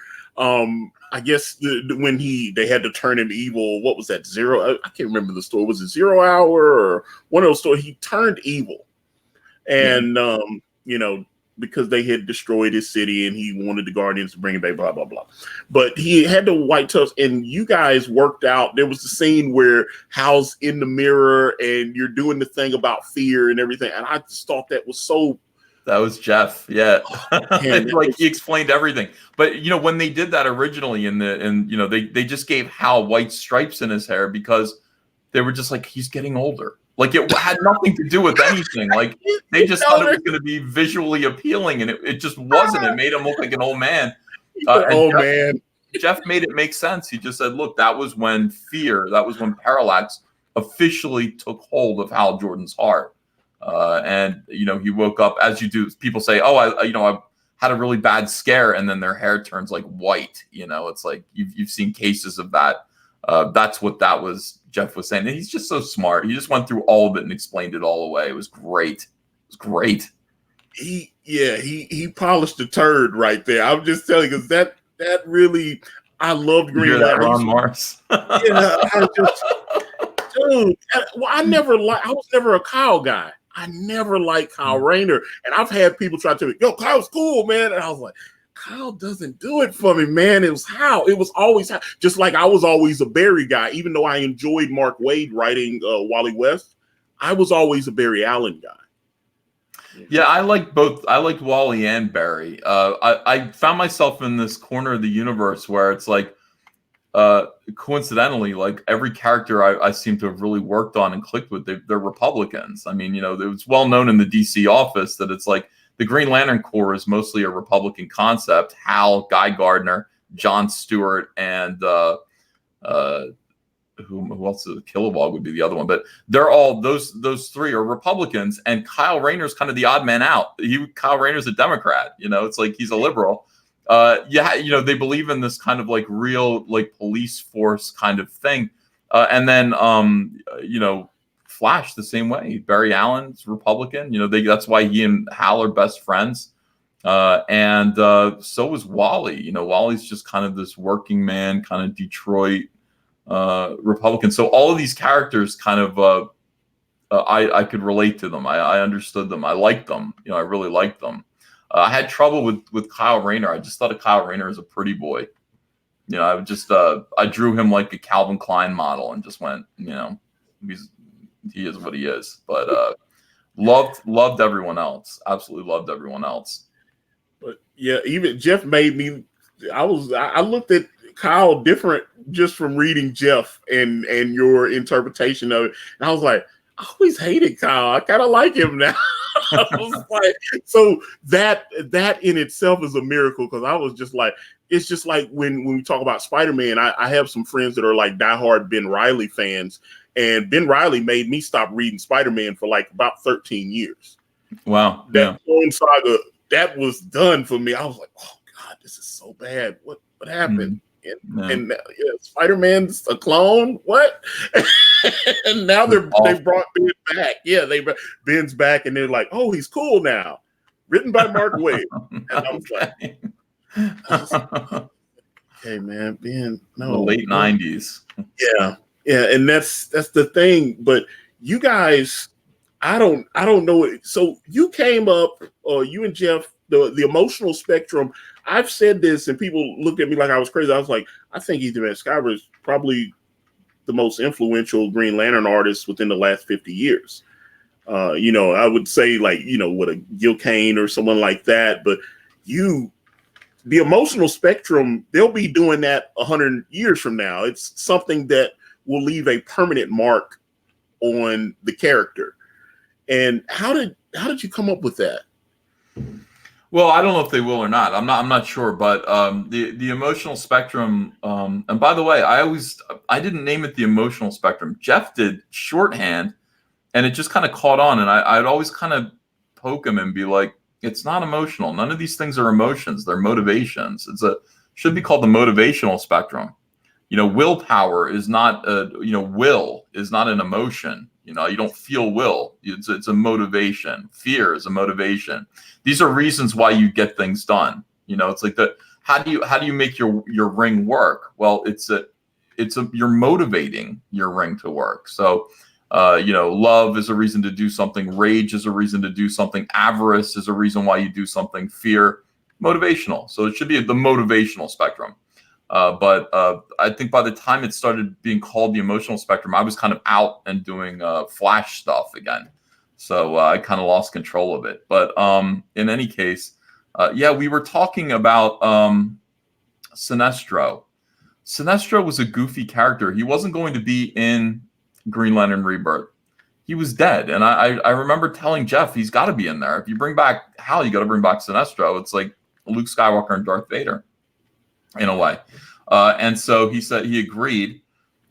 I guess when they had to turn him evil, what was that? Zero? I can't remember the story. Was it 0 Hour or one of those stories? He turned evil, and because they had destroyed his city and he wanted the Guardians to bring it back, blah blah blah. But he had the white tufts, and you guys worked out. There was the scene where Hal's in the mirror and you're doing the thing about fear and everything, and I just thought that was so. That was Geoff. Yeah. Man, he explained everything. But when they did that originally they just gave Hal white stripes in his hair because they were just like, he's getting older. Like it had nothing to do with anything. Like they just thought it was going to be visually appealing, and it just wasn't. It made him look like an old man. Man. Geoff made it make sense. He just said, look, that was when Parallax officially took hold of Hal Jordan's heart. And he woke up, as you do. People say, "Oh, I had a really bad scare," and then their hair turns like white. It's like you've seen cases of that. That's what that was. Geoff was saying, and he's just so smart. He just went through all of it and explained it all away. It was great. It was great. He polished the turd right there. I'm just telling you, because that really, I loved Green Lantern. Ron Morris. Yeah, dude. Well, I was never a Kyle guy. I never liked Kyle Rayner. And I've had people try to tell me, yo, Kyle's cool, man. And I was like, Kyle doesn't do it for me, man. It was Hal. It was always Hal. Just like I was always a Barry guy. Even though I enjoyed Mark Waid writing Wally West, I was always a Barry Allen guy. Yeah, I like both. I liked Wally and Barry. I found myself in this corner of the universe where it's like, coincidentally, like every character I seem to have really worked on and clicked with, they're Republicans. I mean, it was well known in the DC office that it's like the Green Lantern Corps is mostly a Republican concept. Hal, Guy Gardner, John Stewart, and who else? Kilowog would be the other one, but they're all those three are Republicans, and Kyle Rayner's kind of the odd man out. Kyle Rayner's a Democrat. It's like he's a liberal. They believe in this kind of like real like police force kind of thing, and then Flash the same way. Barry Allen's Republican. That's why he and Hal are best friends, and so is Wally. Wally's just kind of this working man, kind of Detroit Republican. So all of these characters kind of I could relate to them. I understood them. I liked them. I really liked them. I had trouble with Kyle Rayner. I just thought of Kyle Rayner as a pretty boy. I drew him like a Calvin Klein model and just went, he is what he is. But loved everyone else. Absolutely loved everyone else. But yeah, even Geoff made me. I looked at Kyle different just from reading Geoff and your interpretation of it, and I was like, I always hated Kyle. I kind of like him now. I was like, so that in itself is a miracle, because I was just like, it's just like when we talk about Spider-Man, I have some friends that are like diehard Ben Reilly fans, and Ben Reilly made me stop reading Spider-Man for like about 13 years. Wow. That Clone Saga, that was done for me. I was like, oh God, this is so bad. What happened? And Spider-Man's a clone? What? And now they brought Ben back. Yeah, Ben's back, and they're like, oh, he's cool now. Written by Mark Waid. And I was like, okay, man, Ben, no. The late 90s. Yeah, and that's the thing. But you guys, I don't know. So you came up, you and Geoff, the emotional spectrum. I've said this, and people looked at me like I was crazy. I was like, I think Ethan Van Sciver is probably the most influential Green Lantern artist within the last 50 years. I would say like, what a Gil Kane or someone like that. But the emotional spectrum, they'll be doing that 100 years from now. It's something that will leave a permanent mark on the character. And how did you come up with that? Well, I don't know if they will or not. I'm not sure, but the emotional spectrum. And by the way, I didn't name it the emotional spectrum. Geoff did shorthand, and it just kind of caught on. And I'd always kind of poke him and be like, "It's not emotional. None of these things are emotions. They're motivations. Should be called the motivational spectrum. Willpower is not will is not an emotion. You don't feel will. It's a motivation. Fear is a motivation. These are reasons why you get things done. It's like how do you make your ring work? Well, you're motivating your ring to work. So, love is a reason to do something. Rage is a reason to do something. Avarice is a reason why you do something. Fear, motivational. So it should be the motivational spectrum. But I think by the time it started being called the emotional spectrum, I was kind of out and doing Flash stuff again. So I kind of lost control of it. But in any case, we were talking about Sinestro. Sinestro was a goofy character. He wasn't going to be in Green Lantern Rebirth. He was dead. And I remember telling Geoff, he's got to be in there. If you bring back Hal, you got to bring back Sinestro. It's like Luke Skywalker and Darth Vader, in a way. And so he said he agreed.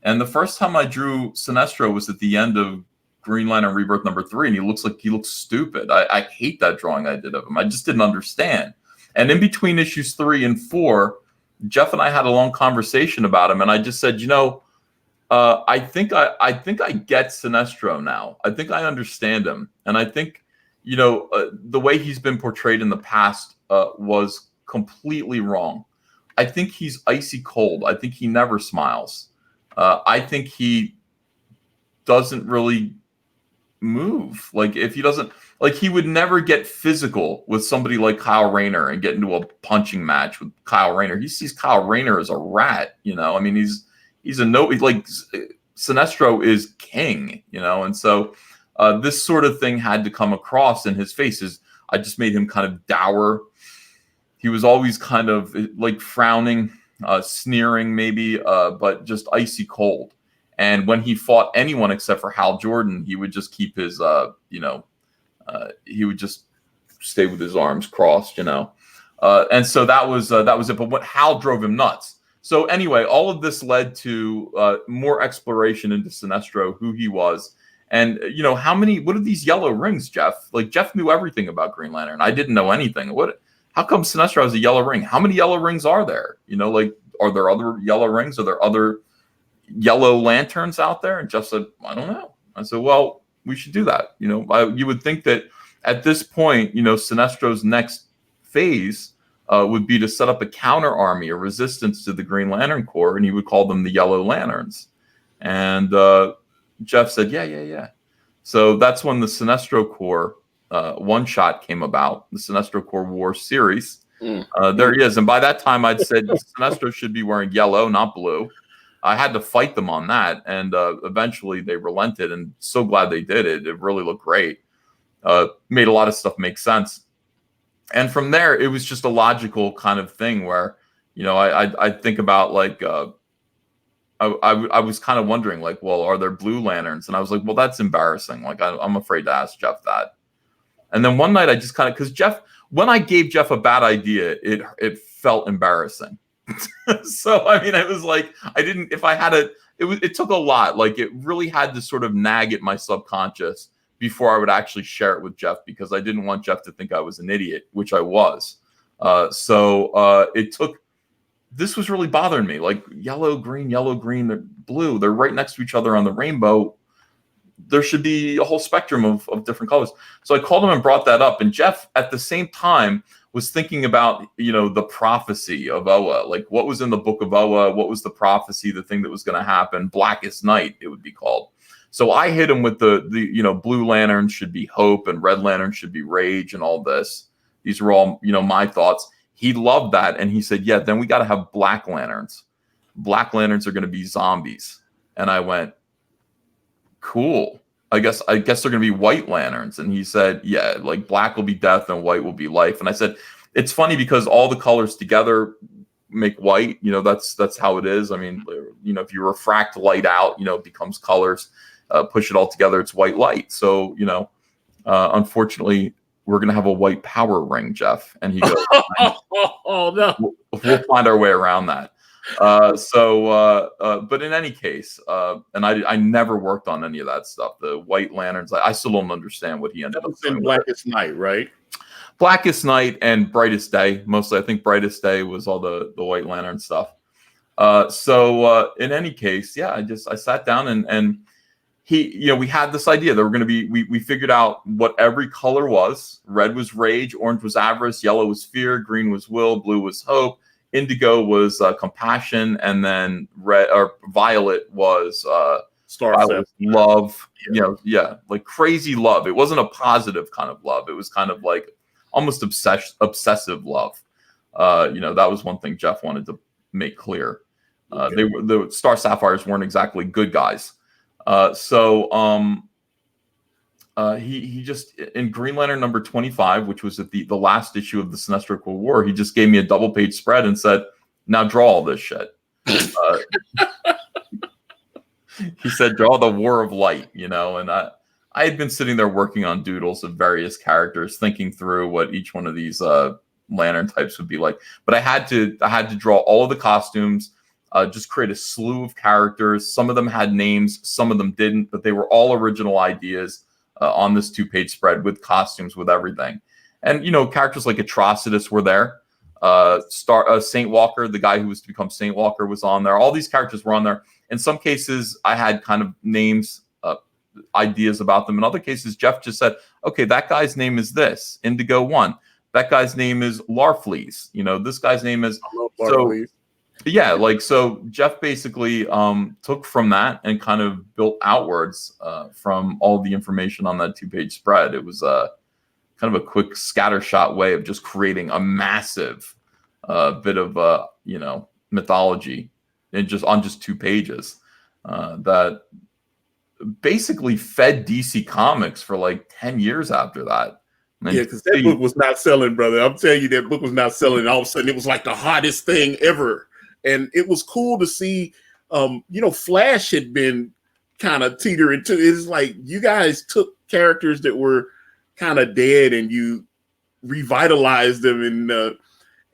And the first time I drew Sinestro was at the end of Green Lantern Rebirth #3, and he looks stupid. I hate that drawing I did of him. I just didn't understand. And in between issues 3 and 4, Geoff and I had a long conversation about him, and I just said, I think I get Sinestro now. I think I understand him, and I think the way he's been portrayed in the past was completely wrong. I think he's icy cold. I think he never smiles. I think he doesn't really move. Like if he doesn't, like he would never get physical with somebody like Kyle Rayner and get into a punching match with Kyle Rayner. He sees Kyle Rayner as a rat. I mean, he's like Sinestro is king. And so this sort of thing had to come across in his face. I just made him kind of dour. He was always kind of like frowning, sneering maybe, but just icy cold. And when he fought anyone except for Hal Jordan, he would just keep his, he would just stay with his arms crossed, and so that was it. But what Hal drove him nuts. So anyway, all of this led to more exploration into Sinestro, who he was, and what are these yellow rings, Geoff? Like Geoff knew everything about Green Lantern. I didn't know anything. How come Sinestro has a yellow ring? How many yellow rings are there? Are there other yellow rings? Are there other yellow lanterns out there? And Geoff said, I don't know. I said, well, we should do that. You would think that at this point, Sinestro's next phase would be to set up a counter army, a resistance to the Green Lantern Corps, and he would call them the Yellow Lanterns. And Geoff said, yeah. So that's when the Sinestro Corps one-shot came about, the Sinestro Corps War series. There he is. And by that time, I'd said Sinestro should be wearing yellow, not blue. I had to fight them on that, and eventually they relented, and so glad they did it. It really looked great. Made a lot of stuff make sense. And from there, it was just a logical kind of thing where, I think about like, I was kind of wondering like, well, are there blue lanterns? And I was like, well, that's embarrassing. Like, I'm afraid to ask Geoff that. And then one night I just kind of, because when I gave Geoff a bad idea, it felt embarrassing. So, I mean, it was like, it took a lot. Like it really had to sort of nag at my subconscious before I would actually share it with Geoff, because I didn't want Geoff to think I was an idiot, which I was. This was really bothering me. Like yellow, green, they're blue. They're right next to each other on the rainbow. There should be a whole spectrum of different colors. So I called him and brought that up. And Geoff, at the same time, was thinking about, the prophecy of Oa. Like what was in the book of Oa? What was the prophecy, the thing that was going to happen? Blackest Night, it would be called. So I hit him with the blue lanterns should be hope and red lanterns should be rage and all this. These were all, my thoughts. He loved that. And he said, yeah, then we got to have black lanterns. Black lanterns are going to be zombies. And I went, cool. I guess they're going to be white lanterns. And he said, yeah, like black will be death and white will be life. And I said, it's funny because all the colors together make white. That's how it is. I mean, if you refract light out, it becomes colors. Push it all together, it's white light. So, unfortunately, we're gonna have a white power ring, Geoff. And he goes, oh no, we'll find our way around that. But in any case, and I never worked on any of that stuff. The White Lanterns, I still don't understand what he ended up doing. In Blackest Night, right? Blackest Night and Brightest Day, mostly. I think Brightest Day was all the White Lantern stuff. In any case, yeah, I sat down and he, we had this idea that we're going to be, we figured out what every color was. Red was rage, orange was avarice, yellow was fear, green was will, blue was hope, indigo was compassion, and then violet was love. Yeah. Like crazy love. It wasn't a positive kind of love. It was kind of like almost obsessive love. That was one thing Geoff wanted to make clear. Okay. The Star Sapphires weren't exactly good guys. He just, in Green Lantern number 25, which was at the last issue of the Sinestro Corps, he just gave me a double page spread and said, now draw all this shit. He said, draw the War of Light, and I had been sitting there working on doodles of various characters, thinking through what each one of these lantern types would be like. But I had to draw all of the costumes, just create a slew of characters. Some of them had names, some of them didn't, but they were all original ideas on this 2-page spread with costumes, with everything. And, characters like Atrocitus were there. Saint Walker, the guy who was to become Saint Walker, was on there. All these characters were on there. In some cases, I had kind of names, ideas about them. In other cases, Geoff just said, okay, that guy's name is this, Indigo 1. That guy's name is Larfleeze. This guy's name is... So Geoff basically took from that and kind of built outwards from all the information on that 2-page spread. It was kind of a quick scattershot way of just creating a massive bit of mythology on just 2 pages that basically fed DC Comics for like 10 years after that. Yeah, because that book was not selling, brother. I'm telling you, that book was not selling. All of a sudden, it was like the hottest thing ever. And it was cool to see, Flash had been kind of teetering too. It's like you guys took characters that were kind of dead and you revitalized them. And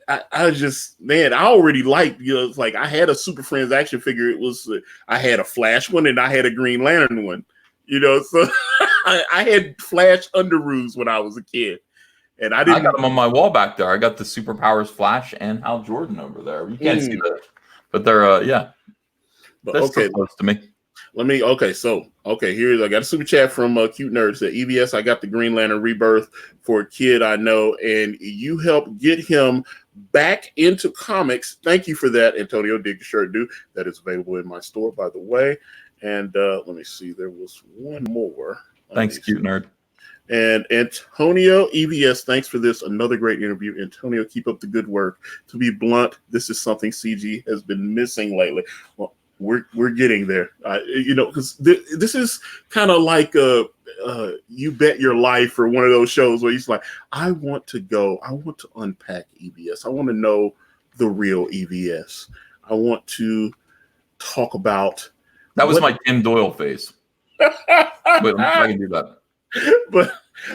I just, man, I already liked, it's like I had a Super Friends action figure. It was, I had a Flash one and I had a Green Lantern one, so I had Flash underoos when I was a kid. And I got them on my wall back there. I got the Superpowers Flash and Hal Jordan over there. You can't see that, but they're But they're okay, so close to me. Here's, I got a super chat from Cute Nerd. Said, EVS, I got the Green Lantern Rebirth for a kid I know, and you helped get him back into comics. Thank you for that, Antonio. Dig shirt, do. That is available in my store, by the way. And let me see, there was one more. Thanks, Cute Nerd. And Antonio, EVS, thanks for this. Another great interview. Antonio, keep up the good work. To be blunt, this is something CG has been missing lately. Well, we're getting there, because this is kind of like You Bet Your Life, or one of those shows where he's like, I want to unpack EVS. I want to know the real EVS. I want to talk about. That was my Tim Doyle face. Wait, I can do that. But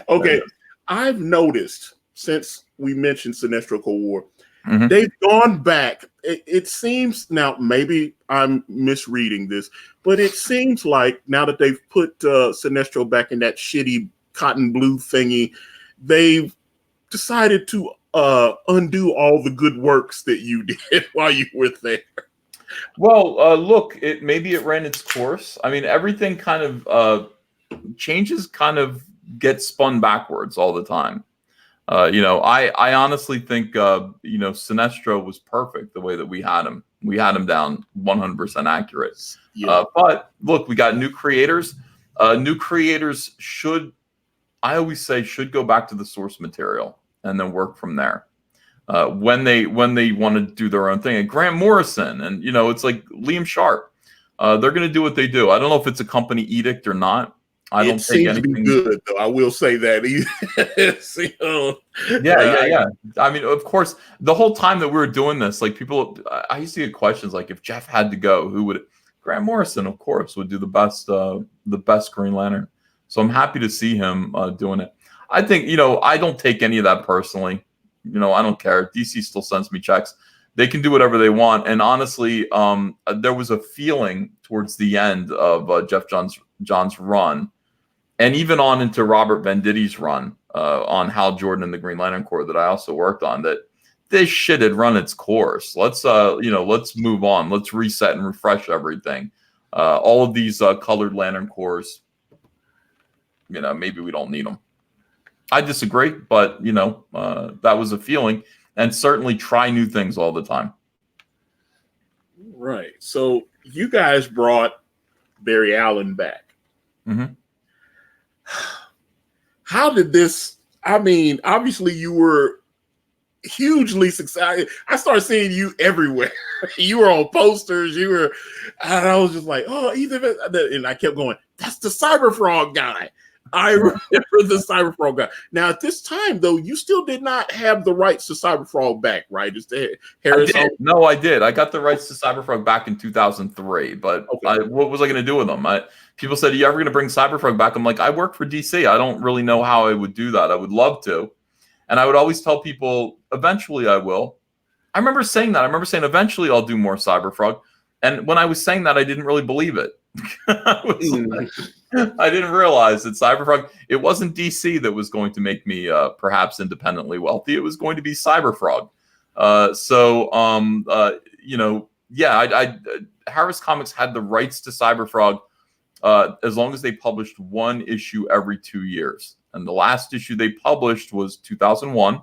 okay, I've noticed since we mentioned Sinestro Corps, they've gone back. It seems, now maybe I'm misreading this, but it seems like now that they've put Sinestro back in that shitty cotton blue thingy, they've decided to undo all the good works that you did while you were there. Well, look, maybe it ran its course. I mean, everything kind of changes kind of get spun backwards all the time. I honestly think, Sinestro was perfect the way that we had him. We had him down 100% accurate. Yeah. But look, we got new creators. New creators should go back to the source material and then work from there. When they want to do their own thing. And Grant Morrison and, it's like Liam Sharp. They're going to do what they do. I don't know if it's a company edict or not. I don't think anything. To be good, though. I will say that. Yeah. I mean, of course, the whole time that we were doing this, like I used to get questions like, if Geoff had to go, who would? Grant Morrison, of course, would do the best Green Lantern. So I'm happy to see him doing it. I think, I don't take any of that personally. I don't care. DC still sends me checks. They can do whatever they want. And honestly, there was a feeling towards the end of Geoff Johns' run, and even on into Robert Venditti's run on Hal Jordan and the Green Lantern Corps that I also worked on, that this shit had run its course. Let's move on. Let's reset and refresh everything. All of these colored Lantern Corps, maybe we don't need them. I disagree, but that was a feeling, and certainly try new things all the time. Right. So you guys brought Barry Allen back. Mm-hmm. How did this? I mean, obviously you were hugely successful. I started seeing you everywhere. You were on posters. And I was just like, oh, Ethan, and I kept going. That's the Cyberfrog guy. I remember the Cyberfrog guy. Now, at this time, though, you still did not have the rights to Cyberfrog back, right? Is that Harris? I did. No, I did. I got the rights to Cyberfrog back in 2003, but okay. What was I going to do with them? People said, are you ever going to bring Cyberfrog back? I'm like, I work for DC. I don't really know how I would do that. I would love to. And I would always tell people, eventually I will. I remember saying that. I remember saying, eventually I'll do more Cyberfrog. And when I was saying that, I didn't really believe it. I didn't realize that Cyberfrog, it wasn't DC that was going to make me perhaps independently wealthy. It was going to be Cyberfrog. Harris Comics had the rights to Cyberfrog as long as they published one issue every 2 years. And the last issue they published was 2001.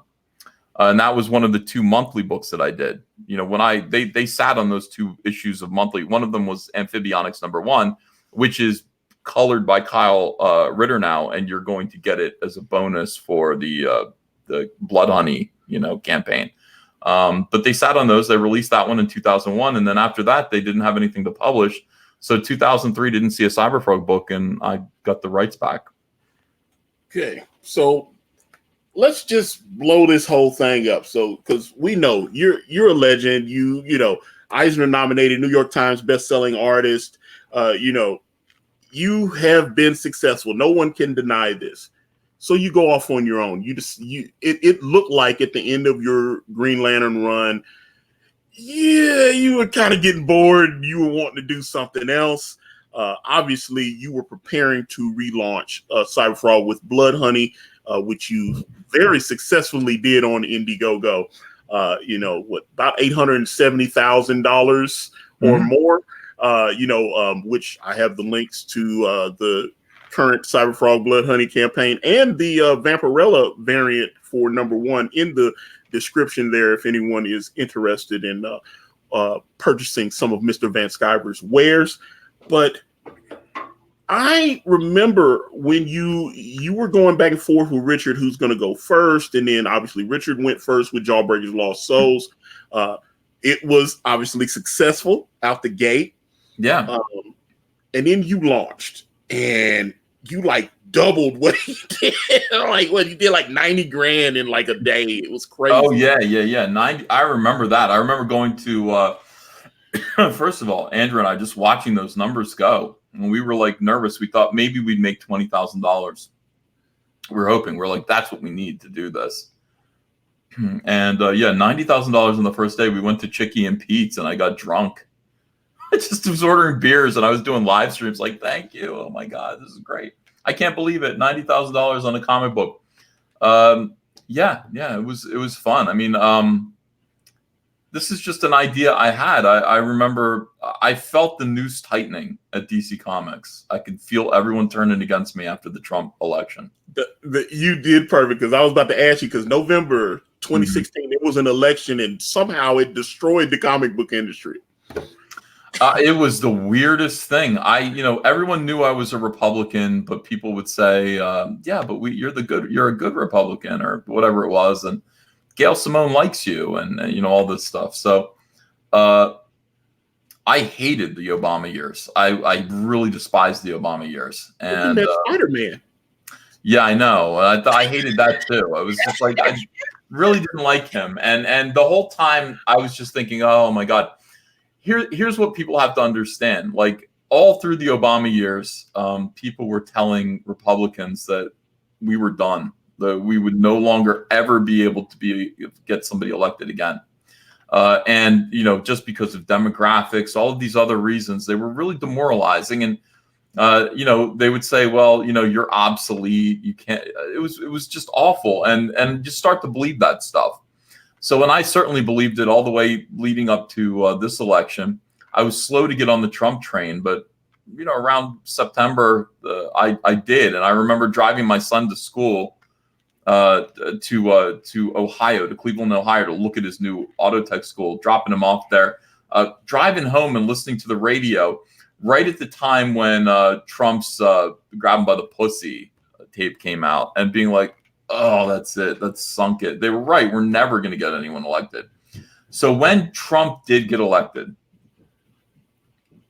And that was one of the 2 monthly books that I did. When they sat on those 2 issues of monthly. One of them was Amphibionics #1, which is colored by Kyle Ritter now, and you're going to get it as a bonus for the Blood Honey, campaign. But they sat on those. They released that one in 2001, and then after that, they didn't have anything to publish. So 2003 didn't see a Cyberfrog book, and I got the rights back. Okay, so let's just blow this whole thing up. So, because we know you're a legend. You Eisner nominated, New York Times best-selling artist. You have been successful. No one can deny this. So you go off on your own. It looked like at the end of your Green Lantern run, you were kind of getting bored. You were wanting to do something else. Obviously, you were preparing to relaunch Cyberfrog with Blood Honey, which you very successfully did on Indiegogo. About $870,000 or more. Which I have the links to the current Cyberfrog Blood Honey campaign and the Vampirella variant for #1 in the description there if anyone is interested in purchasing some of Mr. Van Sciver's wares. But I remember when you were going back and forth with Richard, who's going to go first, and then obviously Richard went first with Jawbreakers Lost Souls. It was obviously successful out the gate. Yeah. And then you launched and you doubled what he did. You did 90 grand in a day. It was crazy. Oh yeah. 90. I remember that. I remember going to first of all, Andrew and I just watching those numbers go. When we were nervous, we thought maybe we'd make $20,000. We were hoping. We're that's what we need to do this. And $90,000 on the first day. We went to Chicky and Pete's and I got drunk. I just was ordering beers and I was doing live streams thank you. Oh my God, this is great. I can't believe it. $90,000 on a comic book. It was fun. I mean, this is just an idea I had. I remember I felt the noose tightening at DC Comics. I could feel everyone turning against me after the Trump election. You did perfect, because I was about to ask you, because November 2016, It was an election and somehow it destroyed the comic book industry. It was the weirdest thing. Everyone knew I was a Republican, but people would say, but you're a good Republican or whatever it was. And Gail Simone likes you and all this stuff. So I hated the Obama years. I really despised the Obama years. And Spider-Man. Yeah, I know. I hated that too. I was just I really didn't like him. And the whole time I was just thinking, oh my God. Here's what people have to understand. All through the Obama years, people were telling Republicans that we were done. We would no longer ever be able to get somebody elected again. And, you know, just because of demographics, all of these other reasons, they were really demoralizing. And, you know, they would say, well, you know, you're obsolete. You can't, it was just awful. And just start to believe that stuff. So, and I certainly believed it all the way leading up to this election. I was slow to get on the Trump train, but, you know, around September, I did. And I remember driving my son to school, to Ohio, to Cleveland, Ohio, to look at his new auto tech school, dropping him off there, driving home and listening to the radio right at the time when Trump's Grab Him by the Pussy tape came out, and being like, oh, that's it. That's sunk it. They were right. We're never going to get anyone elected. So when Trump did get elected,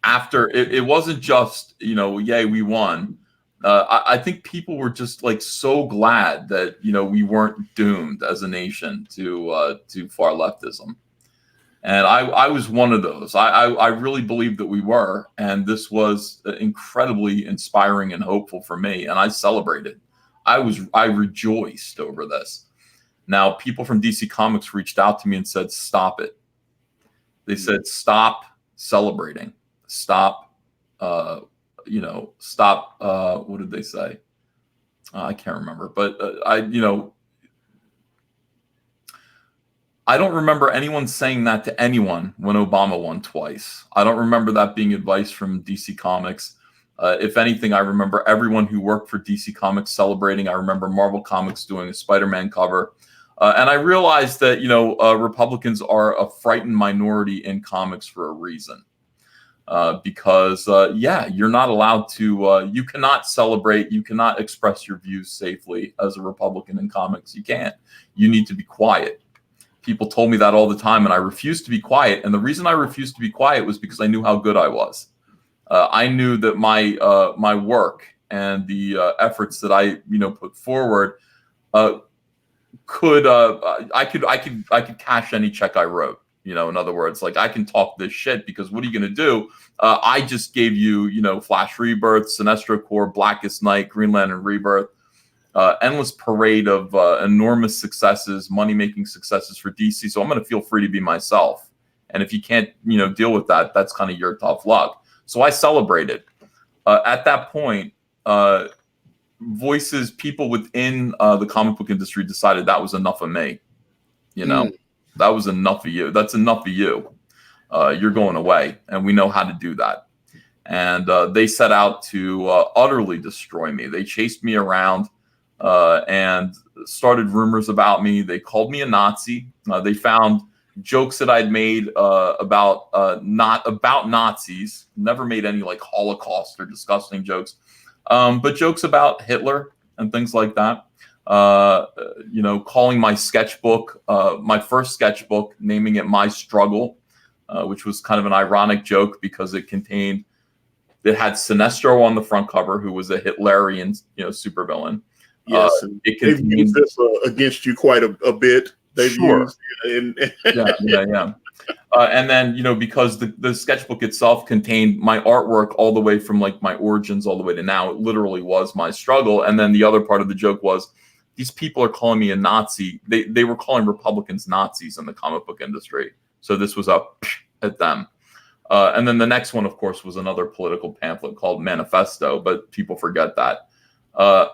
after it wasn't just, you know, yay, we won. I think people were just like so glad that, you know, we weren't doomed as a nation to far leftism. And I was one of those. I really believed that we were. And this was incredibly inspiring and hopeful for me. And I celebrated. I rejoiced over this. Now, people from DC Comics reached out to me and said, stop it. They said, stop celebrating. Stop, you know, stop. What did they say? I can't remember, but you know, I don't remember anyone saying that to anyone when Obama won twice. I don't remember that being advice from DC Comics. If anything, I remember everyone who worked for DC Comics celebrating. I remember Marvel Comics doing a Spider-Man cover. And I realized that, you know, Republicans are a frightened minority in comics for a reason. Because, yeah, you're not allowed to, you cannot celebrate, you cannot express your views safely as a Republican in comics. You can't. You need to be quiet. People told me that all the time, and I refused to be quiet. And the reason I refused to be quiet was because I knew how good I was. I knew that my work and the efforts that I, you know, put forward I could cash any check I wrote. You know, in other words, like, I can talk this shit because what are you going to do? I just gave you, you know, Flash Rebirth, Sinestro Corps, Blackest Night, Green Lantern Rebirth, endless parade of enormous successes, money-making successes for DC. So I'm going to feel free to be myself. And if you can't, you know, deal with that, that's kind of your tough luck. So I celebrated. At that point, people within the comic book industry decided that was enough of me. You know, that was enough of you. That's enough of you. You're going away, and we know how to do that. And they set out to utterly destroy me. They chased me around and started rumors about me. They called me a Nazi. They found jokes that I'd made about Nazis. Never made any like Holocaust or disgusting jokes, but jokes about Hitler and things like that. You know, calling my sketchbook, my first sketchbook, naming it My Struggle, which was kind of an ironic joke because it had Sinestro on the front cover, who was a Hitlerian, you know, supervillain. Yes, they've used this against you quite a bit. They've used yeah. And then, you know, because the sketchbook itself contained my artwork all the way from like my origins all the way to now, it literally was my struggle. And then the other part of the joke was, these people are calling me a Nazi. They were calling Republicans Nazis in the comic book industry. So this was up at them. And then the next one, of course, was another political pamphlet called Manifesto, but people forget that.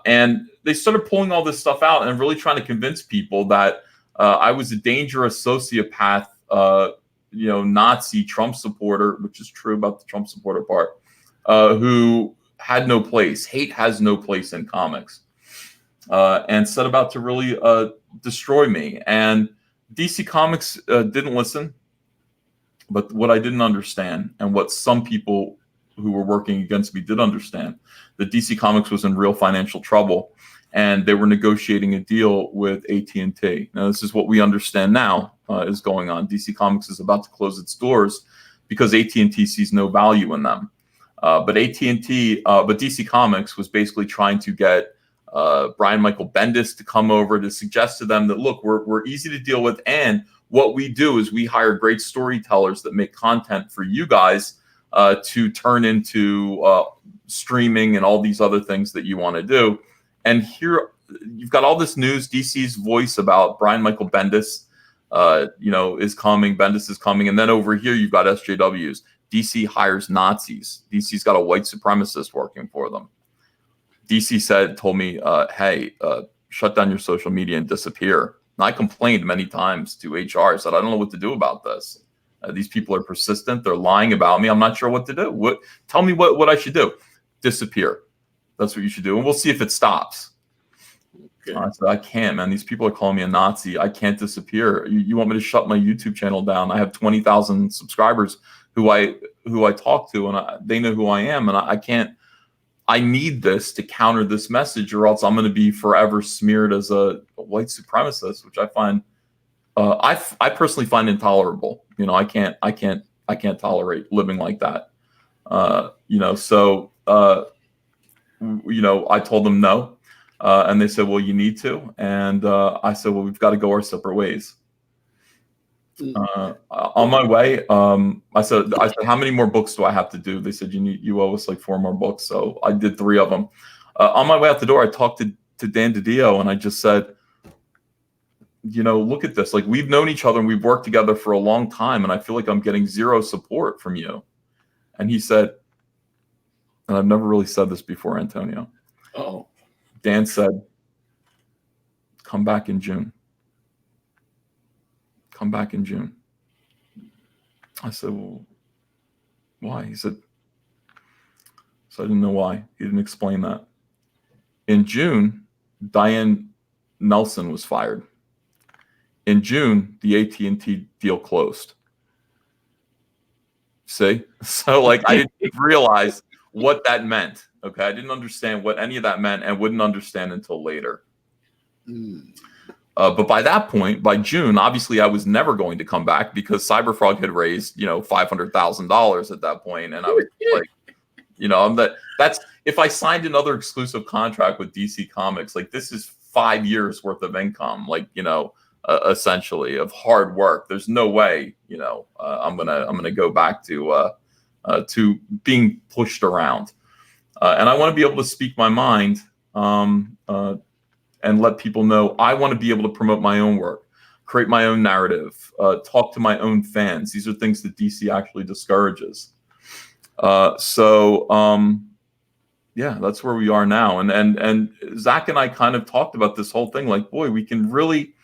And they started pulling all this stuff out and really trying to convince people that I was a dangerous sociopath, you know, Nazi Trump supporter, which is true about the Trump supporter part, who had no place. Hate has no place in comics. And set about to really destroy me. And DC Comics didn't listen. But what I didn't understand, and what some people who were working against me did understand, that DC Comics was in real financial trouble, and they were negotiating a deal with AT&T. Now, this is what we understand now is going on. DC Comics is about to close its doors because AT&T sees no value in them. But DC Comics was basically trying to get Brian Michael Bendis to come over to suggest to them that, look, we're easy to deal with, and what we do is we hire great storytellers that make content for you guys to turn into streaming and all these other things that you want to do. And here, you've got all this news. DC's voice about Brian Michael Bendis, is coming. Bendis is coming, and then over here you've got SJWs. DC hires Nazis. DC's got a white supremacist working for them. DC told me, hey, shut down your social media and disappear. And I complained many times to HR. I said, I don't know what to do about this. These people are persistent. They're lying about me. I'm not sure what to do. Tell me what I should do. Disappear. That's what you should do. And we'll see if it stops. Okay. I said, I can't, man. These people are calling me a Nazi. I can't disappear. You want me to shut my YouTube channel down? I have 20,000 subscribers who I talk to, and they know who I am. And I can't. I need this to counter this message, or else I'm going to be forever smeared as a white supremacist, which I find, I personally find intolerable. I can't tolerate living like that. So I told them no, and they said, well, you need to, and I said, well, we've got to go our separate ways. On my way, I said, how many more books do I have to do? They said, you owe us like 4 more books. So I did 3 of them. On my way out the door, I talked to Dan DiDio, and I just said, look at this. Like, we've known each other and we've worked together for a long time, and I feel like I'm getting zero support from you. And he said, and I've never really said this before, Antonio. Oh. Dan said, come back in June. Come back in June. I said, well, why? He said, so I didn't know why. He didn't explain that. In June, Diane Nelson was fired. In June, the AT&T deal closed. See? So, like, I didn't realize what that meant. Okay? I didn't understand what any of that meant, and wouldn't understand until later. But by that point, by June, obviously I was never going to come back, because Cyberfrog had raised, $500,000 at that point, and I was like, that's if I signed another exclusive contract with DC Comics, like, this is 5 years worth of income, essentially, of hard work. There's no way, I'm gonna go back to being pushed around, and I want to be able to speak my mind. And let people know I want to be able to promote my own work, create my own narrative, talk to my own fans. These are things that DC actually discourages. Yeah, that's where we are now. And Zach and I kind of talked about this whole thing. Like, boy, we can really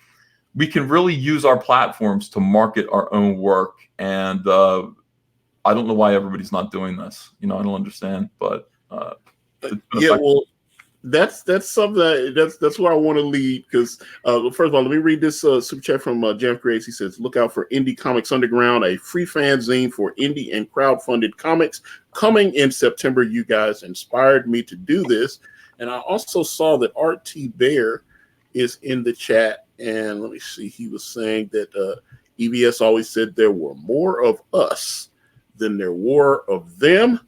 use our platforms to market our own work. And I don't know why everybody's not doing this. I don't understand. But that's something that's where I want to lead, because first of all, let me read this super chat from Geoff Grace. He says, look out for Indie Comics Underground, a free fanzine for indie and crowdfunded comics coming in September. You guys inspired me to do this. And I also saw that RT Bear is in the chat, and let me see, he was saying that EBS always said there were more of us than there were of them.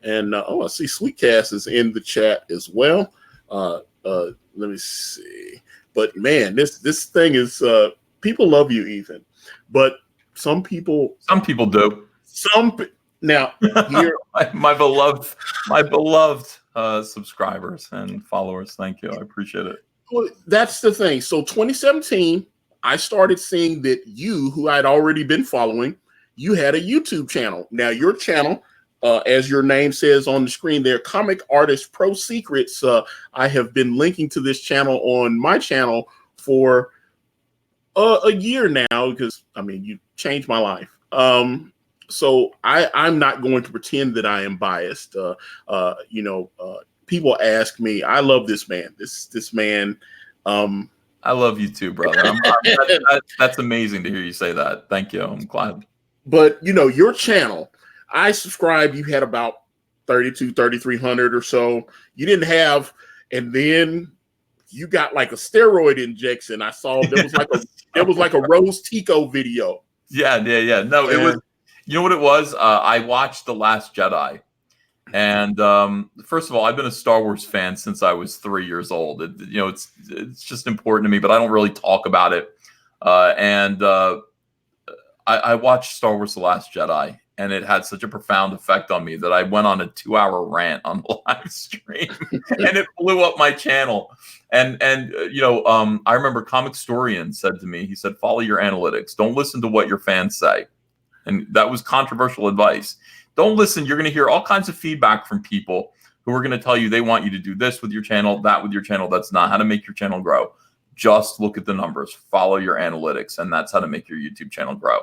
And I see Sweetcast is in the chat as well. Let me see. But man, this thing is people love you, Ethan. But some people do. Now here my beloved subscribers and followers. Thank you. I appreciate it. Well, that's the thing. So 2017, I started seeing that you, who I'd already been following, you had a YouTube channel. Now your channel, as your name says on the screen there, Comic Artist Pro Secrets. I have been linking to this channel on my channel for a year now, because you changed my life. So I'm not going to pretend that I am biased. People ask me, I love this man. This man. I love you too, brother. That's amazing to hear you say that. Thank you. I'm glad. But your channel, I subscribed, you had about 3,300 or so. You didn't have, and then you got like a steroid injection. I saw there was like a Rose Tico video. Yeah. No, it was, what it was? I watched The Last Jedi. And first of all, I've been a Star Wars fan since I was 3 years old. It's just important to me, but I don't really talk about it. I watched Star Wars The Last Jedi, and it had such a profound effect on me that I went on a 2-hour rant on the live stream, and it blew up my channel. And I remember Comicstorian said to me, he said, follow your analytics. Don't listen to what your fans say. And that was controversial advice. Don't listen. You're going to hear all kinds of feedback from people who are going to tell you they want you to do this with your channel, that with your channel. That's not how to make your channel grow. Just look at the numbers, follow your analytics, and that's how to make your YouTube channel grow.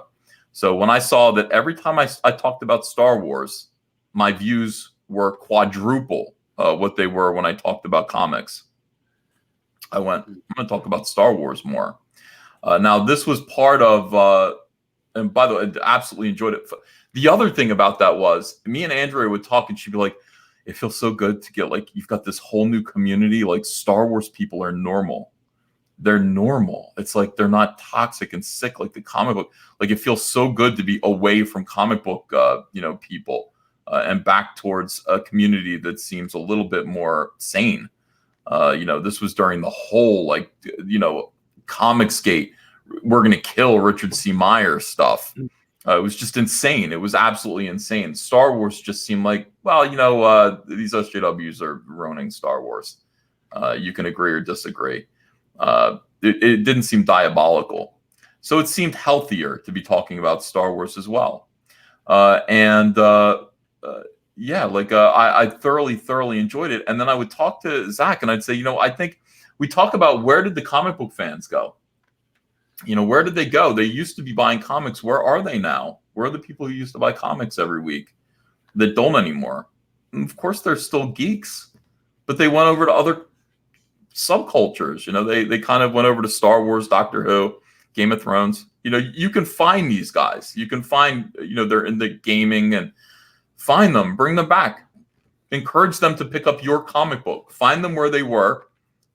So when I saw that every time I talked about Star Wars, my views were quadruple what they were when I talked about comics, I went, I'm going to talk about Star Wars more. Now, this was part of, and by the way, I absolutely enjoyed it. The other thing about that was me and Andrea would talk and she'd be like, it feels so good to get like, you've got this whole new community. Like Star Wars people are normal. They're normal. It's like they're not toxic and sick like the comic book. Like it feels so good to be away from comic book, people and back towards a community that seems a little bit more sane. This was during the whole, Comicsgate, we're going to kill Richard C. Meyer stuff. It was just insane. It was absolutely insane. Star Wars just seemed like, these SJWs are ruining Star Wars. You can agree or disagree. It didn't seem diabolical. So it seemed healthier to be talking about Star Wars as well. I thoroughly enjoyed it. And then I would talk to Zach and I'd say, I think we talk about where did the comic book fans go? Where did they go? They used to be buying comics. Where are they now? Where are the people who used to buy comics every week that don't anymore? And of course, they're still geeks, but they went over to other subcultures. They kind of went over to Star Wars, Doctor Who, Game of Thrones. You can find these guys. You can find, they're in the gaming, and find them, bring them back, encourage them to pick up your comic book, find them where they were,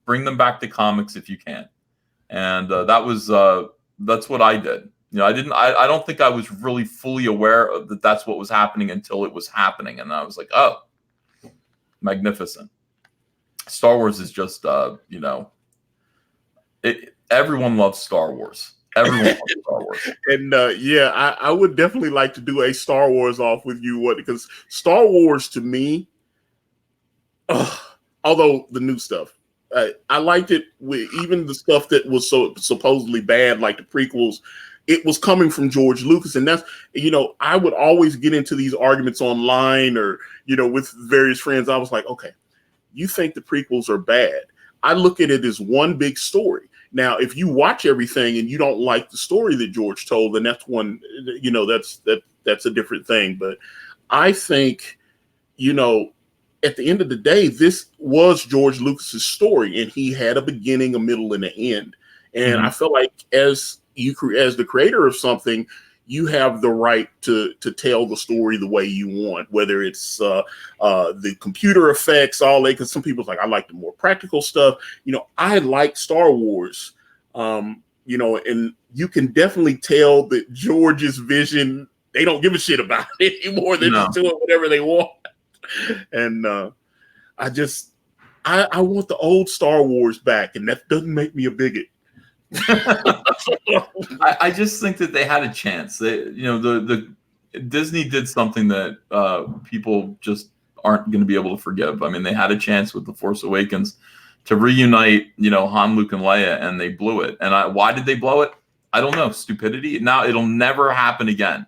bring them back to comics if you can. And that's what I did. I don't think I was really fully aware of that. That's what was happening until it was happening. And I was like, oh, magnificent. Star Wars is just, everyone loves Star Wars. Everyone loves Star Wars. And I would definitely like to do a Star Wars off with you, because Star Wars to me, although the new stuff, I liked it with even the stuff that was so supposedly bad, like the prequels. It was coming from George Lucas, and that's, I would always get into these arguments online or, with various friends. I was like, okay, you think the prequels are bad. I look at it as one big story. Now, if you watch everything and you don't like the story that George told, then that's one, that's a different thing. But I think, at the end of the day, this was George Lucas's story, and he had a beginning, a middle, and an end. And I feel like as the creator of something, you have the right to tell the story the way you want, whether it's the computer effects, all that. Because some people's like, I like the more practical stuff. I like Star Wars, and you can definitely tell that George's vision, they don't give a shit about it anymore. They're just doing whatever they want. And I want the old Star Wars back, and that doesn't make me a bigot. I just think that they had a chance. The Disney did something that people just aren't going to be able to forgive. I mean, they had a chance with The Force Awakens to reunite, Han, Luke, and Leia, and they blew it. And why did they blow it? I don't know. Stupidity. Now it'll never happen again.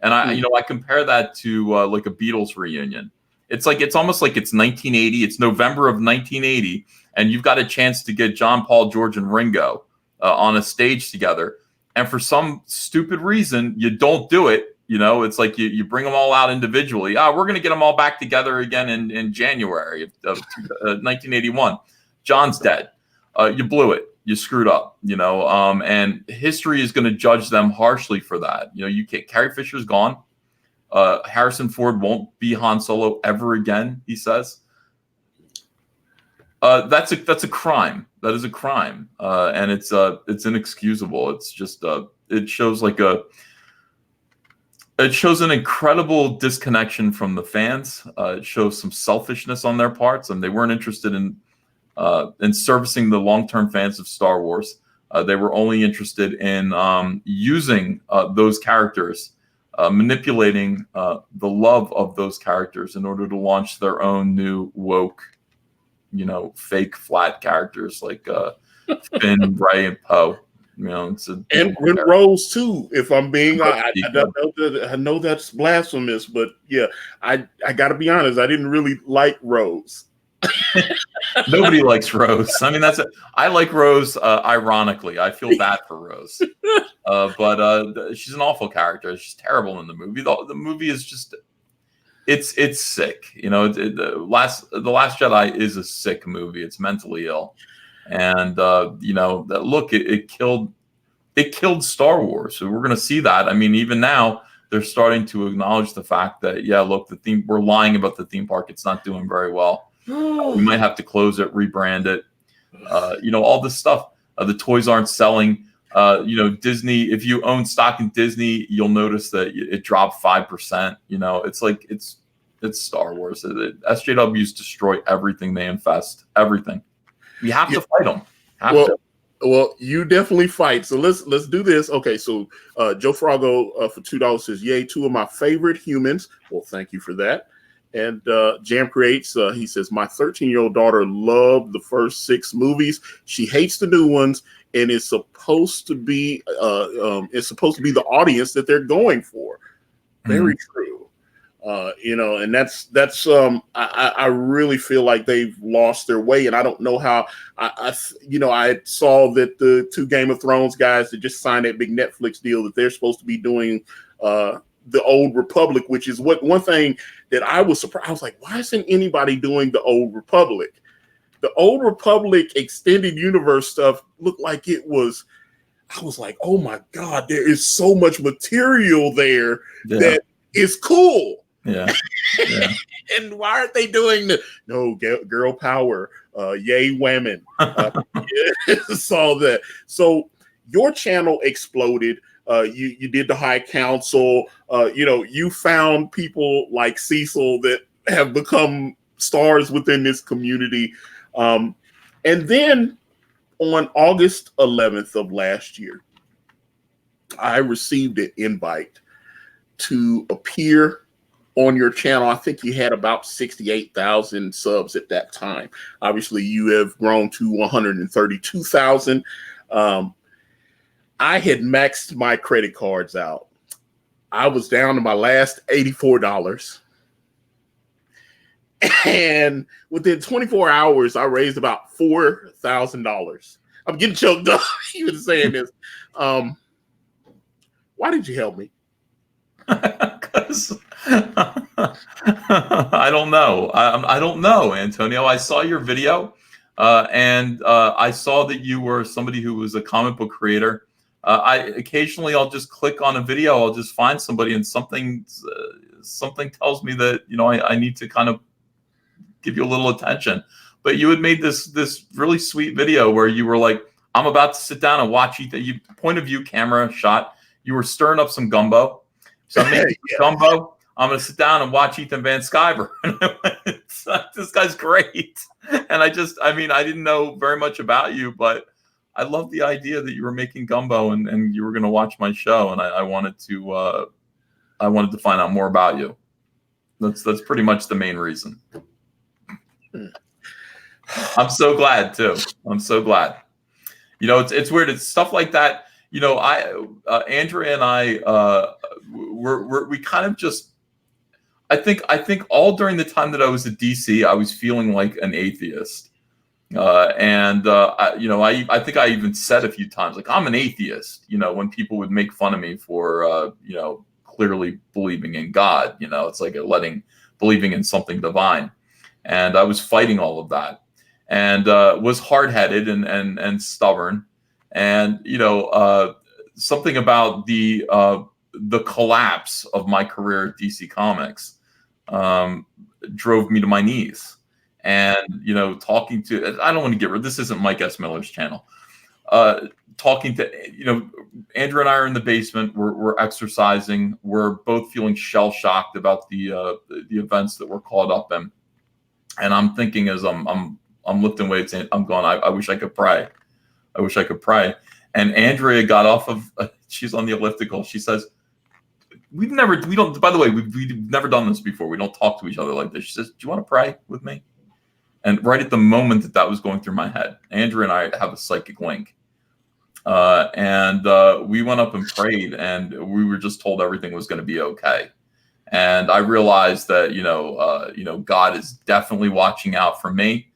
And I compare that to like a Beatles reunion. It's almost like it's 1980. It's November of 1980, and you've got a chance to get John, Paul, George, and Ringo on a stage together. And for some stupid reason, you don't do it. It's like you bring them all out individually. We're going to get them all back together again in January of 1981. John's dead. You blew it. You screwed up. And history is going to judge them harshly for that. You can't. Carrie Fisher's gone. Harrison Ford won't be Han Solo ever again, he says. That's a crime. That is a crime, and it's inexcusable. It's just it shows an incredible disconnection from the fans. It shows some selfishness on their parts, and they weren't interested in servicing the long-term fans of Star Wars. They were only interested in using those characters. Manipulating the love of those characters in order to launch their own new woke fake flat characters like Finn, Ray, and Poe. And Rose too. If I'm being, I know that's blasphemous, but yeah, I got to be honest. I didn't really like Rose. Nobody likes Rose. I mean, I like Rose. Ironically, I feel bad for Rose, but she's an awful character. She's terrible in the movie. The movie is just, it's sick. The Last Jedi is a sick movie. It's mentally ill, and look, it killed Star Wars. So we're going to see that. I mean, even now they're starting to acknowledge the fact that, yeah, look, we're lying about the theme park. It's not doing very well. We might have to close it, rebrand it. All this stuff. The toys aren't selling. Disney, if you own stock in Disney, you'll notice that it dropped 5%. It's like, it's Star Wars. SJWs destroy everything they infest. Everything. You have to fight them. Well, you definitely fight. So let's do this. Okay, so Joe Frago for $2 says, "Yay, two of my favorite humans." Well, thank you for that. And Jam Creates, he says, "My 13-year-old daughter loved the first 6 movies. She hates the new ones, and it's supposed to be the audience that they're going for." Very true. And that's I really feel like they've lost their way, and I don't know how. I saw that the 2 Game of Thrones guys that just signed that big Netflix deal that they're supposed to be doing the Old Republic, which is one thing that I was surprised. I was like, why isn't anybody doing the Old Republic? The Old Republic extended universe stuff looked like it was. I was like, oh my God, there is so much material there that is cool. Yeah. And why aren't they doing no girl power? Yay, women. Saw that. So your channel exploded. You did the High Council. You found people like Cecil that have become stars within this community. And then on August 11th of last year, I received an invite to appear on your channel. I think you had about 68,000 subs at that time. Obviously, you have grown to 132,000. I had maxed my credit cards out. I was down to my last $84. And within 24 hours, I raised about $4,000. I'm getting choked up even saying this. Why did you help me? Because I don't know. I don't know, Antonio. I saw your video, and I saw that you were somebody who was a comic book creator. I'll just click on a video. I'll just find somebody, and something tells me that I need to kind of give you a little attention. But you had made this really sweet video where you were like, I'm about to sit down and watch Ethan. You point of view camera shot. You were stirring up some gumbo. So I'm making gumbo. I'm going to sit down and watch Ethan Van Sciver. This guy's great. And I didn't know very much about you, but I love the idea that you were making gumbo and you were going to watch my show. And I wanted to find out more about you. That's pretty much the main reason. I'm so glad too. I'm so glad. It's weird. It's stuff like that. Andrea and I, we kind of just, I think all during the time that I was at DC, I was feeling like an atheist. I think I even said a few times, like, I'm an atheist, when people would make fun of me for, clearly believing in God, it's like believing in something divine. And I was fighting all of that and was hard-headed and stubborn. And, something about the collapse of my career at DC Comics drove me to my knees. And, talking to, I don't want to this isn't Mike S. Miller's channel. Talking to, Andrew and I are in the basement. We're exercising. We're both feeling shell-shocked about the events that we're caught up in. And I'm thinking as I'm lifting weights, I'm going, I wish I could pray. I wish I could pray. And Andrea got off of, she's on the elliptical. She says, by the way, we've never done this before. We don't talk to each other like this. She says, do you want to pray with me? And right at the moment that was going through my head, Andrew and I have a psychic link. And we went up and prayed, and we were just told everything was going to be okay. And I realized that, God is definitely watching out for me.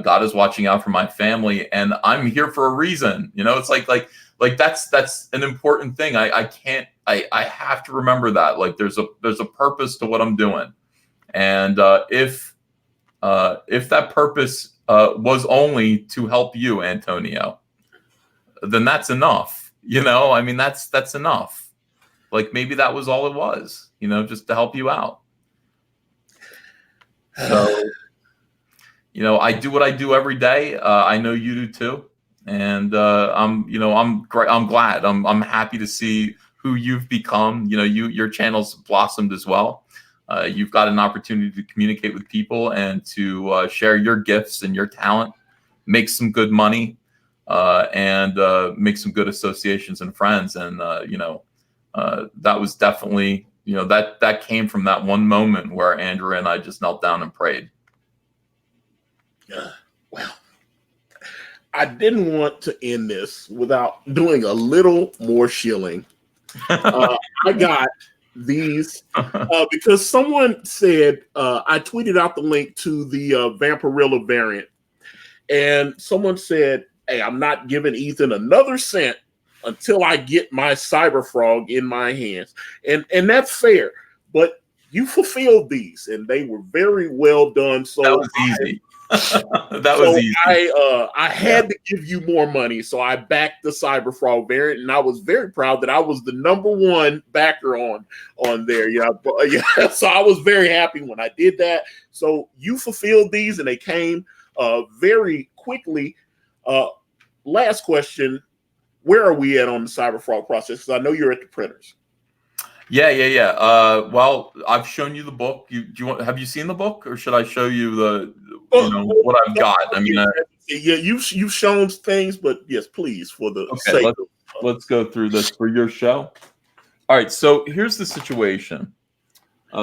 God is watching out for my family, and I'm here for a reason. It's like that's an important thing. I have to remember that. Like there's a purpose to what I'm doing. And if that purpose was only to help you, Antonio, then that's enough. That's enough. Like maybe that was all it was, just to help you out. So, I do what I do every day. I know you do too. And I'm glad. I'm happy to see who you've become. Your channel's blossomed as well. You've got an opportunity to communicate with people and to share your gifts and your talent, make some good money, and make some good associations and friends. And that was definitely, that came from that one moment where Andrew and I just knelt down and prayed. Well, I didn't want to end this without doing a little more shilling. I got these because someone said, I tweeted out the link to the Vampirilla variant, and someone said, hey, I'm not giving Ethan another cent until I get my Cyberfrog in my hands. And that's fair, but you fulfilled these, and they were very well done. So that was easy. Was easy. I had to give you more money, so I backed the Cyberfrog variant, and I was very proud that I was the #1 backer on there. So I was very happy when I did that. So you fulfilled these, and they came very quickly. Last question: where are we at on the Cyberfrog process? Because I know you're at the printers. Yeah. Well, I've shown you the book. Have you seen the book, or should I show you what I've got? I mean, you've shown things, but yes, please, for the sake. Let's go through this for your show. All right. So here's the situation.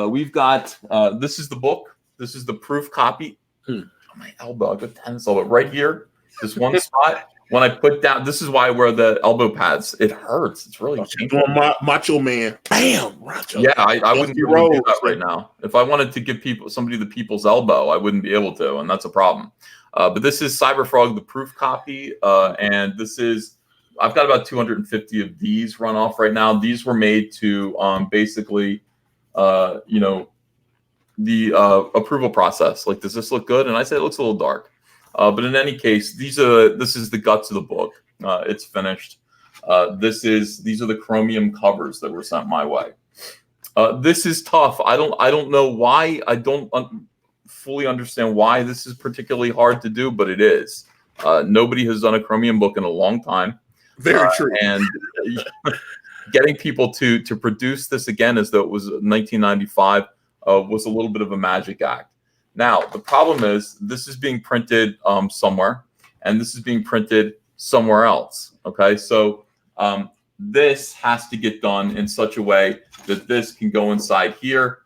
We've got this is the book. This is the proof copy. On my elbow, I got tennis elbow right here. This one spot. When I put down, this is why I wear the elbow pads. It hurts. It's really painful. Macho man. Bam. Macho. Yeah, I wouldn't be able to do that right now. If I wanted to give somebody the people's elbow, I wouldn't be able to, and that's a problem. But this is Cyberfrog, the proof copy, and this is I've got about 250 of these run off right now. These were made to basically, the approval process. Like, does this look good? And I said it looks a little dark. But in any case, this is the guts of the book. It's finished. These are the chromium covers that were sent my way. This is tough. I don't know why. I don't fully understand why this is particularly hard to do, but it is. Nobody has done a chromium book in a long time. Very true. And getting people to produce this again as though it was 1995 was a little bit of a magic act. Now, the problem is this is being printed somewhere, and this is being printed somewhere else. Okay, so this has to get done in such a way that this can go inside here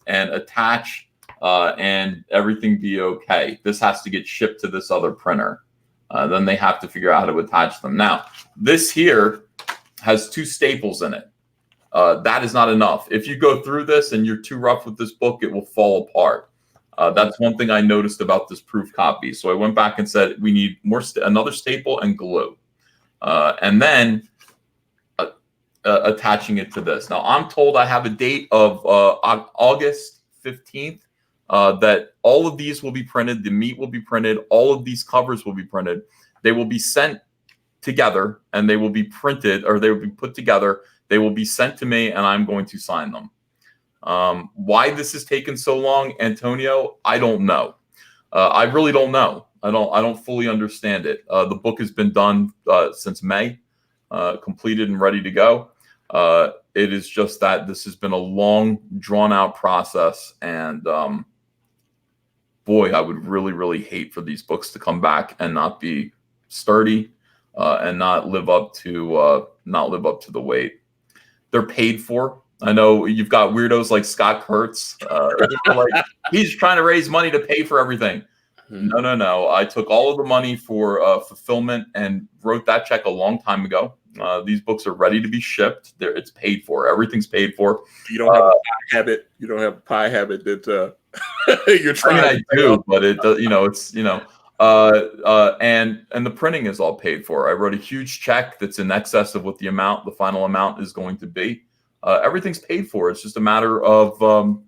and attach and everything be okay. This has to get shipped to this other printer. Then they have to figure out how to attach them. Now, this here has 2 staples in it. That is not enough. If you go through this and you're too rough with this book, it will fall apart. That's one thing I noticed about this proof copy. So I went back and said, we need another staple and glue. And then attaching it to this. Now, I'm told I have a date of August 15th that all of these will be printed. The meat will be printed. All of these covers will be printed. They will be sent together, and they will be printed, or they will be put together. They will be sent to me, and I'm going to sign them. Why this has taken so long, Antonio, I don't know. I really don't know. I don't fully understand it. The book has been done since May, completed and ready to go. It is just that this has been a long, drawn-out process, and boy, I would really, really hate for these books to come back and not be sturdy and not live up to the weight. They're paid for. I know you've got weirdos like Scott Kurtz. Like, he's trying to raise money to pay for everything. No. I took all of the money for fulfillment and wrote that check a long time ago. These books are ready to be shipped. It's paid for. Everything's paid for. You don't have a pie habit. You don't have a pie habit that you're trying. I do, but it it's and the printing is all paid for. I wrote a huge check that's in excess of what the final amount is going to be. Everything's paid for. It's just a matter of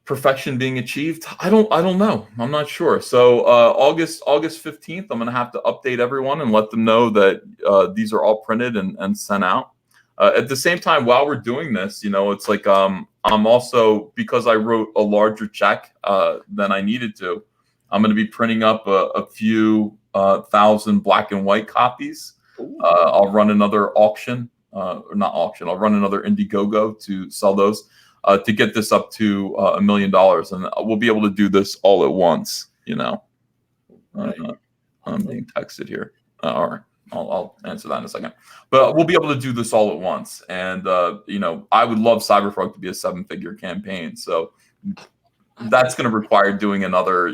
perfection being achieved. I don't know. I'm not sure. So August 15th, I'm going to have to update everyone and let them know that these are all printed and sent out. At the same time, while we're doing this, it's like I'm also, because I wrote a larger check than I needed to, I'm going to be printing up a few thousand black and white copies. I'll run another auction, or not auction. I'll run another Indiegogo to sell those. To get this up to $1 million, and we'll be able to do this all at once. Right. I'm being texted here. All right, I'll answer that in a second. But we'll be able to do this all at once, and I would love Cyberfrog to be a 7-figure campaign. So that's going to require doing another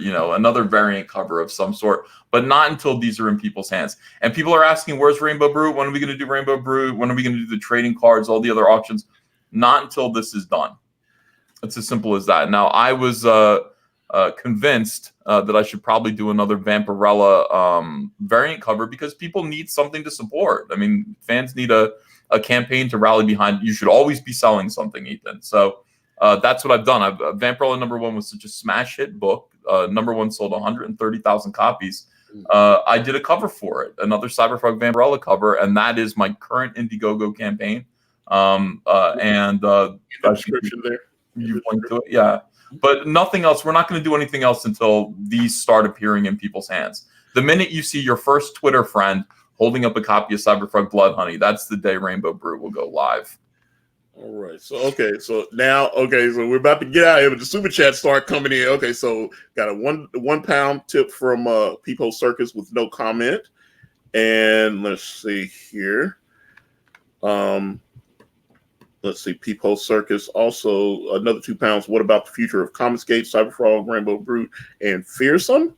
variant cover of some sort, but not until these are in people's hands. And people are asking, "Where's Rainbow Brute? When are we going to do Rainbow Brute? When are we going to do the trading cards? All the other auctions?" Not until this is done. It's as simple as that. Now, I was convinced that I should probably do another Vampirella variant cover because people need something to support. I mean, fans need a campaign to rally behind. You should always be selling something, Ethan. So that's what I've done. Vampirella #1 was such a smash hit book. #1 sold 130,000 copies. I did a cover for it, another Cyberfrog Vampirella cover, and that is my current Indiegogo campaign. Description there. You link to it, yeah. But nothing else. We're not going to do anything else until these start appearing in people's hands. The minute you see your first Twitter friend holding up a copy of Cyberfrog Blood Honey, that's the day Rainbow Brute will go live. All right. So we're about to get out of here, but the super chats start coming in. Okay, so got a £1 tip from Peephole Circus with no comment, and let's see here. Let's see, Peephole Circus also another £2. What about the future of Comicsgate, Cyberfrog, Rainbow Brute, and Fearsome?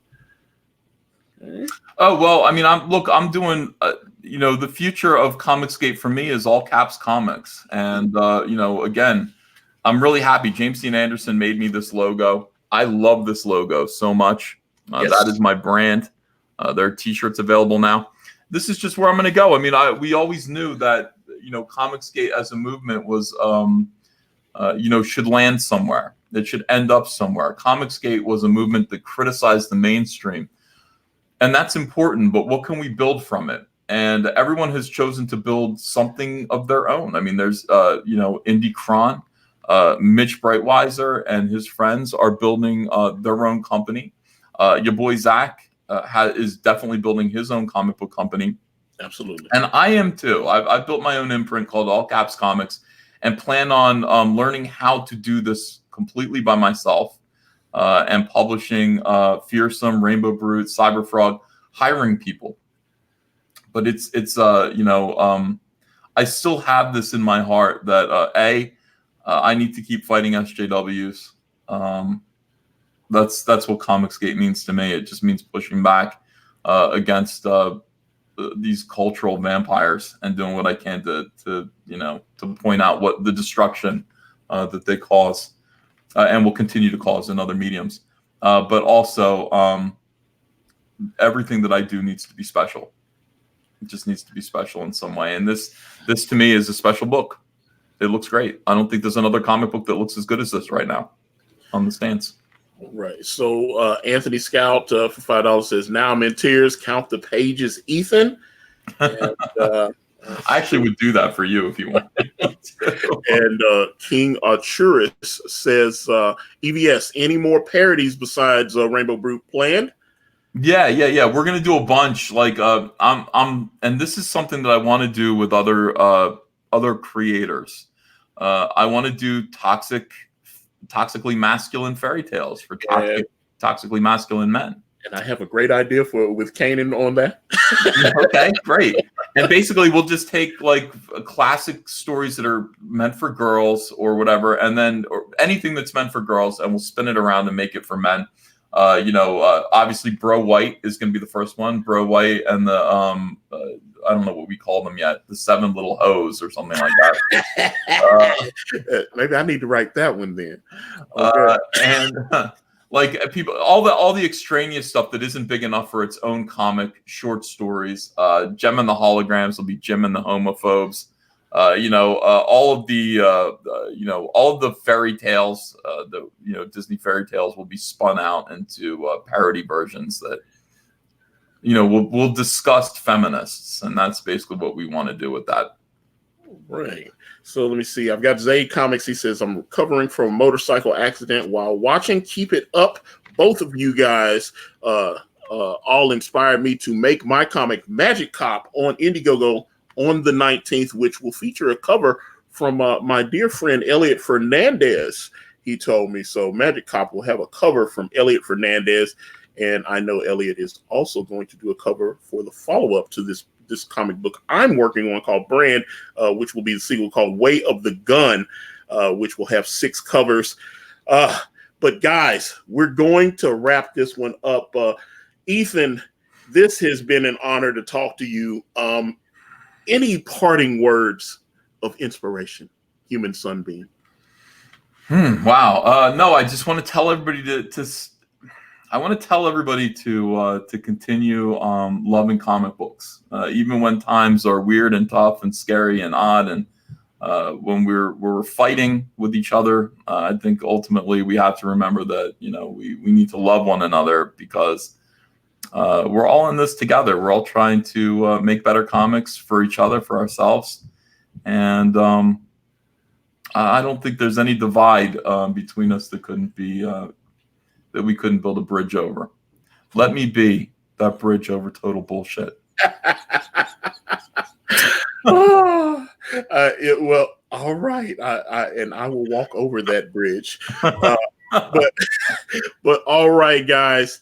Okay. Oh well, I mean, I'm doing. The future of Comicsgate for me is all caps comics, and again, I'm really happy. James Dean Anderson made me this logo. I love this logo so much. Yes. That is my brand. There are T-shirts available now. This is just where I'm going to go. I mean, we always knew that. Comicsgate as a movement was, should land somewhere. It should end up somewhere. Comicsgate was a movement that criticized the mainstream. And that's important, but what can we build from it? And everyone has chosen to build something of their own. I mean, there's, Indy Cron, Mitch Breitweiser and his friends are building their own company. Your boy Zach is definitely building his own comic book company. Absolutely. And I am too. I've built my own imprint called All Caps Comics and plan on learning how to do this completely by myself and publishing Fearsome, Rainbow Brute, Cyberfrog, hiring people. But it's I still have this in my heart that I need to keep fighting SJWs. That's what Comicsgate means to me. It just means pushing back against these cultural vampires and doing what I can to point out what the destruction that they cause and will continue to cause in other mediums. But also everything that I do needs to be special. It just needs to be special in some way. And this to me is a special book. It looks great. I don't think there's another comic book that looks as good as this right now on the stands. Right. So Anthony Scout for $5 says, "Now I'm in tears. Count the pages, Ethan." And, I actually would do that for you if you want. And King Arturus says, "EVS, any more parodies besides Rainbow Brute planned?" Yeah. We're gonna do a bunch. Like and this is something that I want to do with other creators. I want to do toxically masculine fairy tales for toxically masculine men. And I have a great idea with Kanan on that. Okay, great. And basically we'll just take like classic stories that are meant for girls or whatever, and then or anything that's meant for girls, and we'll spin it around and make it for men. Obviously Bro White is going to be the first one. Bro White and the I don't know what we call them yet. The 7 Little Hoes or something like that. Maybe I need to write that one then. Okay. And like people, all the extraneous stuff that isn't big enough for its own comic, short stories. Gem and the Holograms will be Jim and the Homophobes. All of the fairy tales, Disney fairy tales will be spun out into parody versions that, will disgust feminists, and that's basically what we want to do with that. Right. So let me see. I've got Zayd Comics. He says, I'm recovering from a motorcycle accident while watching. Keep it up. Both of you guys all inspired me to make my comic Magic Cop on Indiegogo on the 19th, which will feature a cover from my dear friend Elliot Fernandez. He told me so. Magic Cop will have a cover from Elliot Fernandez, and I know Elliot is also going to do a cover for the follow-up to this comic book I'm working on called Brand, which will be the sequel called Way of the Gun, which will have 6 covers. But guys, we're going to wrap this one up. Ethan, this has been an honor to talk to you. Any parting words of inspiration, Human Sunbeam? Wow. No, I just want to tell everybody to continue loving comic books, even when times are weird and tough and scary and odd, and when we're fighting with each other. I think ultimately we have to remember that we need to love one another, because we're all in this together. We're all trying to make better comics for each other, for ourselves, and I don't think there's any divide between us that we couldn't build a bridge over. Let me be that bridge over total bullshit. Well, all right. I will walk over that bridge. But all right, guys.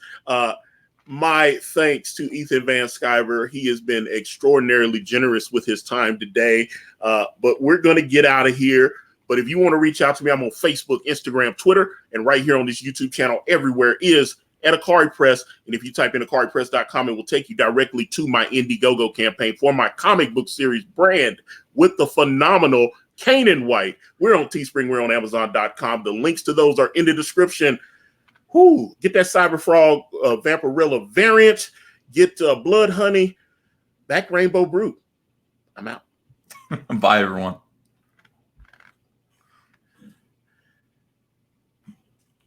My thanks to Ethan Van Sciver. He has been extraordinarily generous with his time today. But we're going to get out of here. But if you want to reach out to me, I'm on Facebook, Instagram, Twitter, and right here on this YouTube channel. Everywhere is at Akari Press. And if you type in akaripress.com, it will take you directly to my Indiegogo campaign for my comic book series Brand with the phenomenal Kanan White. We're on Teespring. We're on Amazon.com. The links to those are in the description. Get that Cyberfrog Vampirilla variant. Get Blood Honey. Back Rainbow Brute. I'm out. Bye, everyone.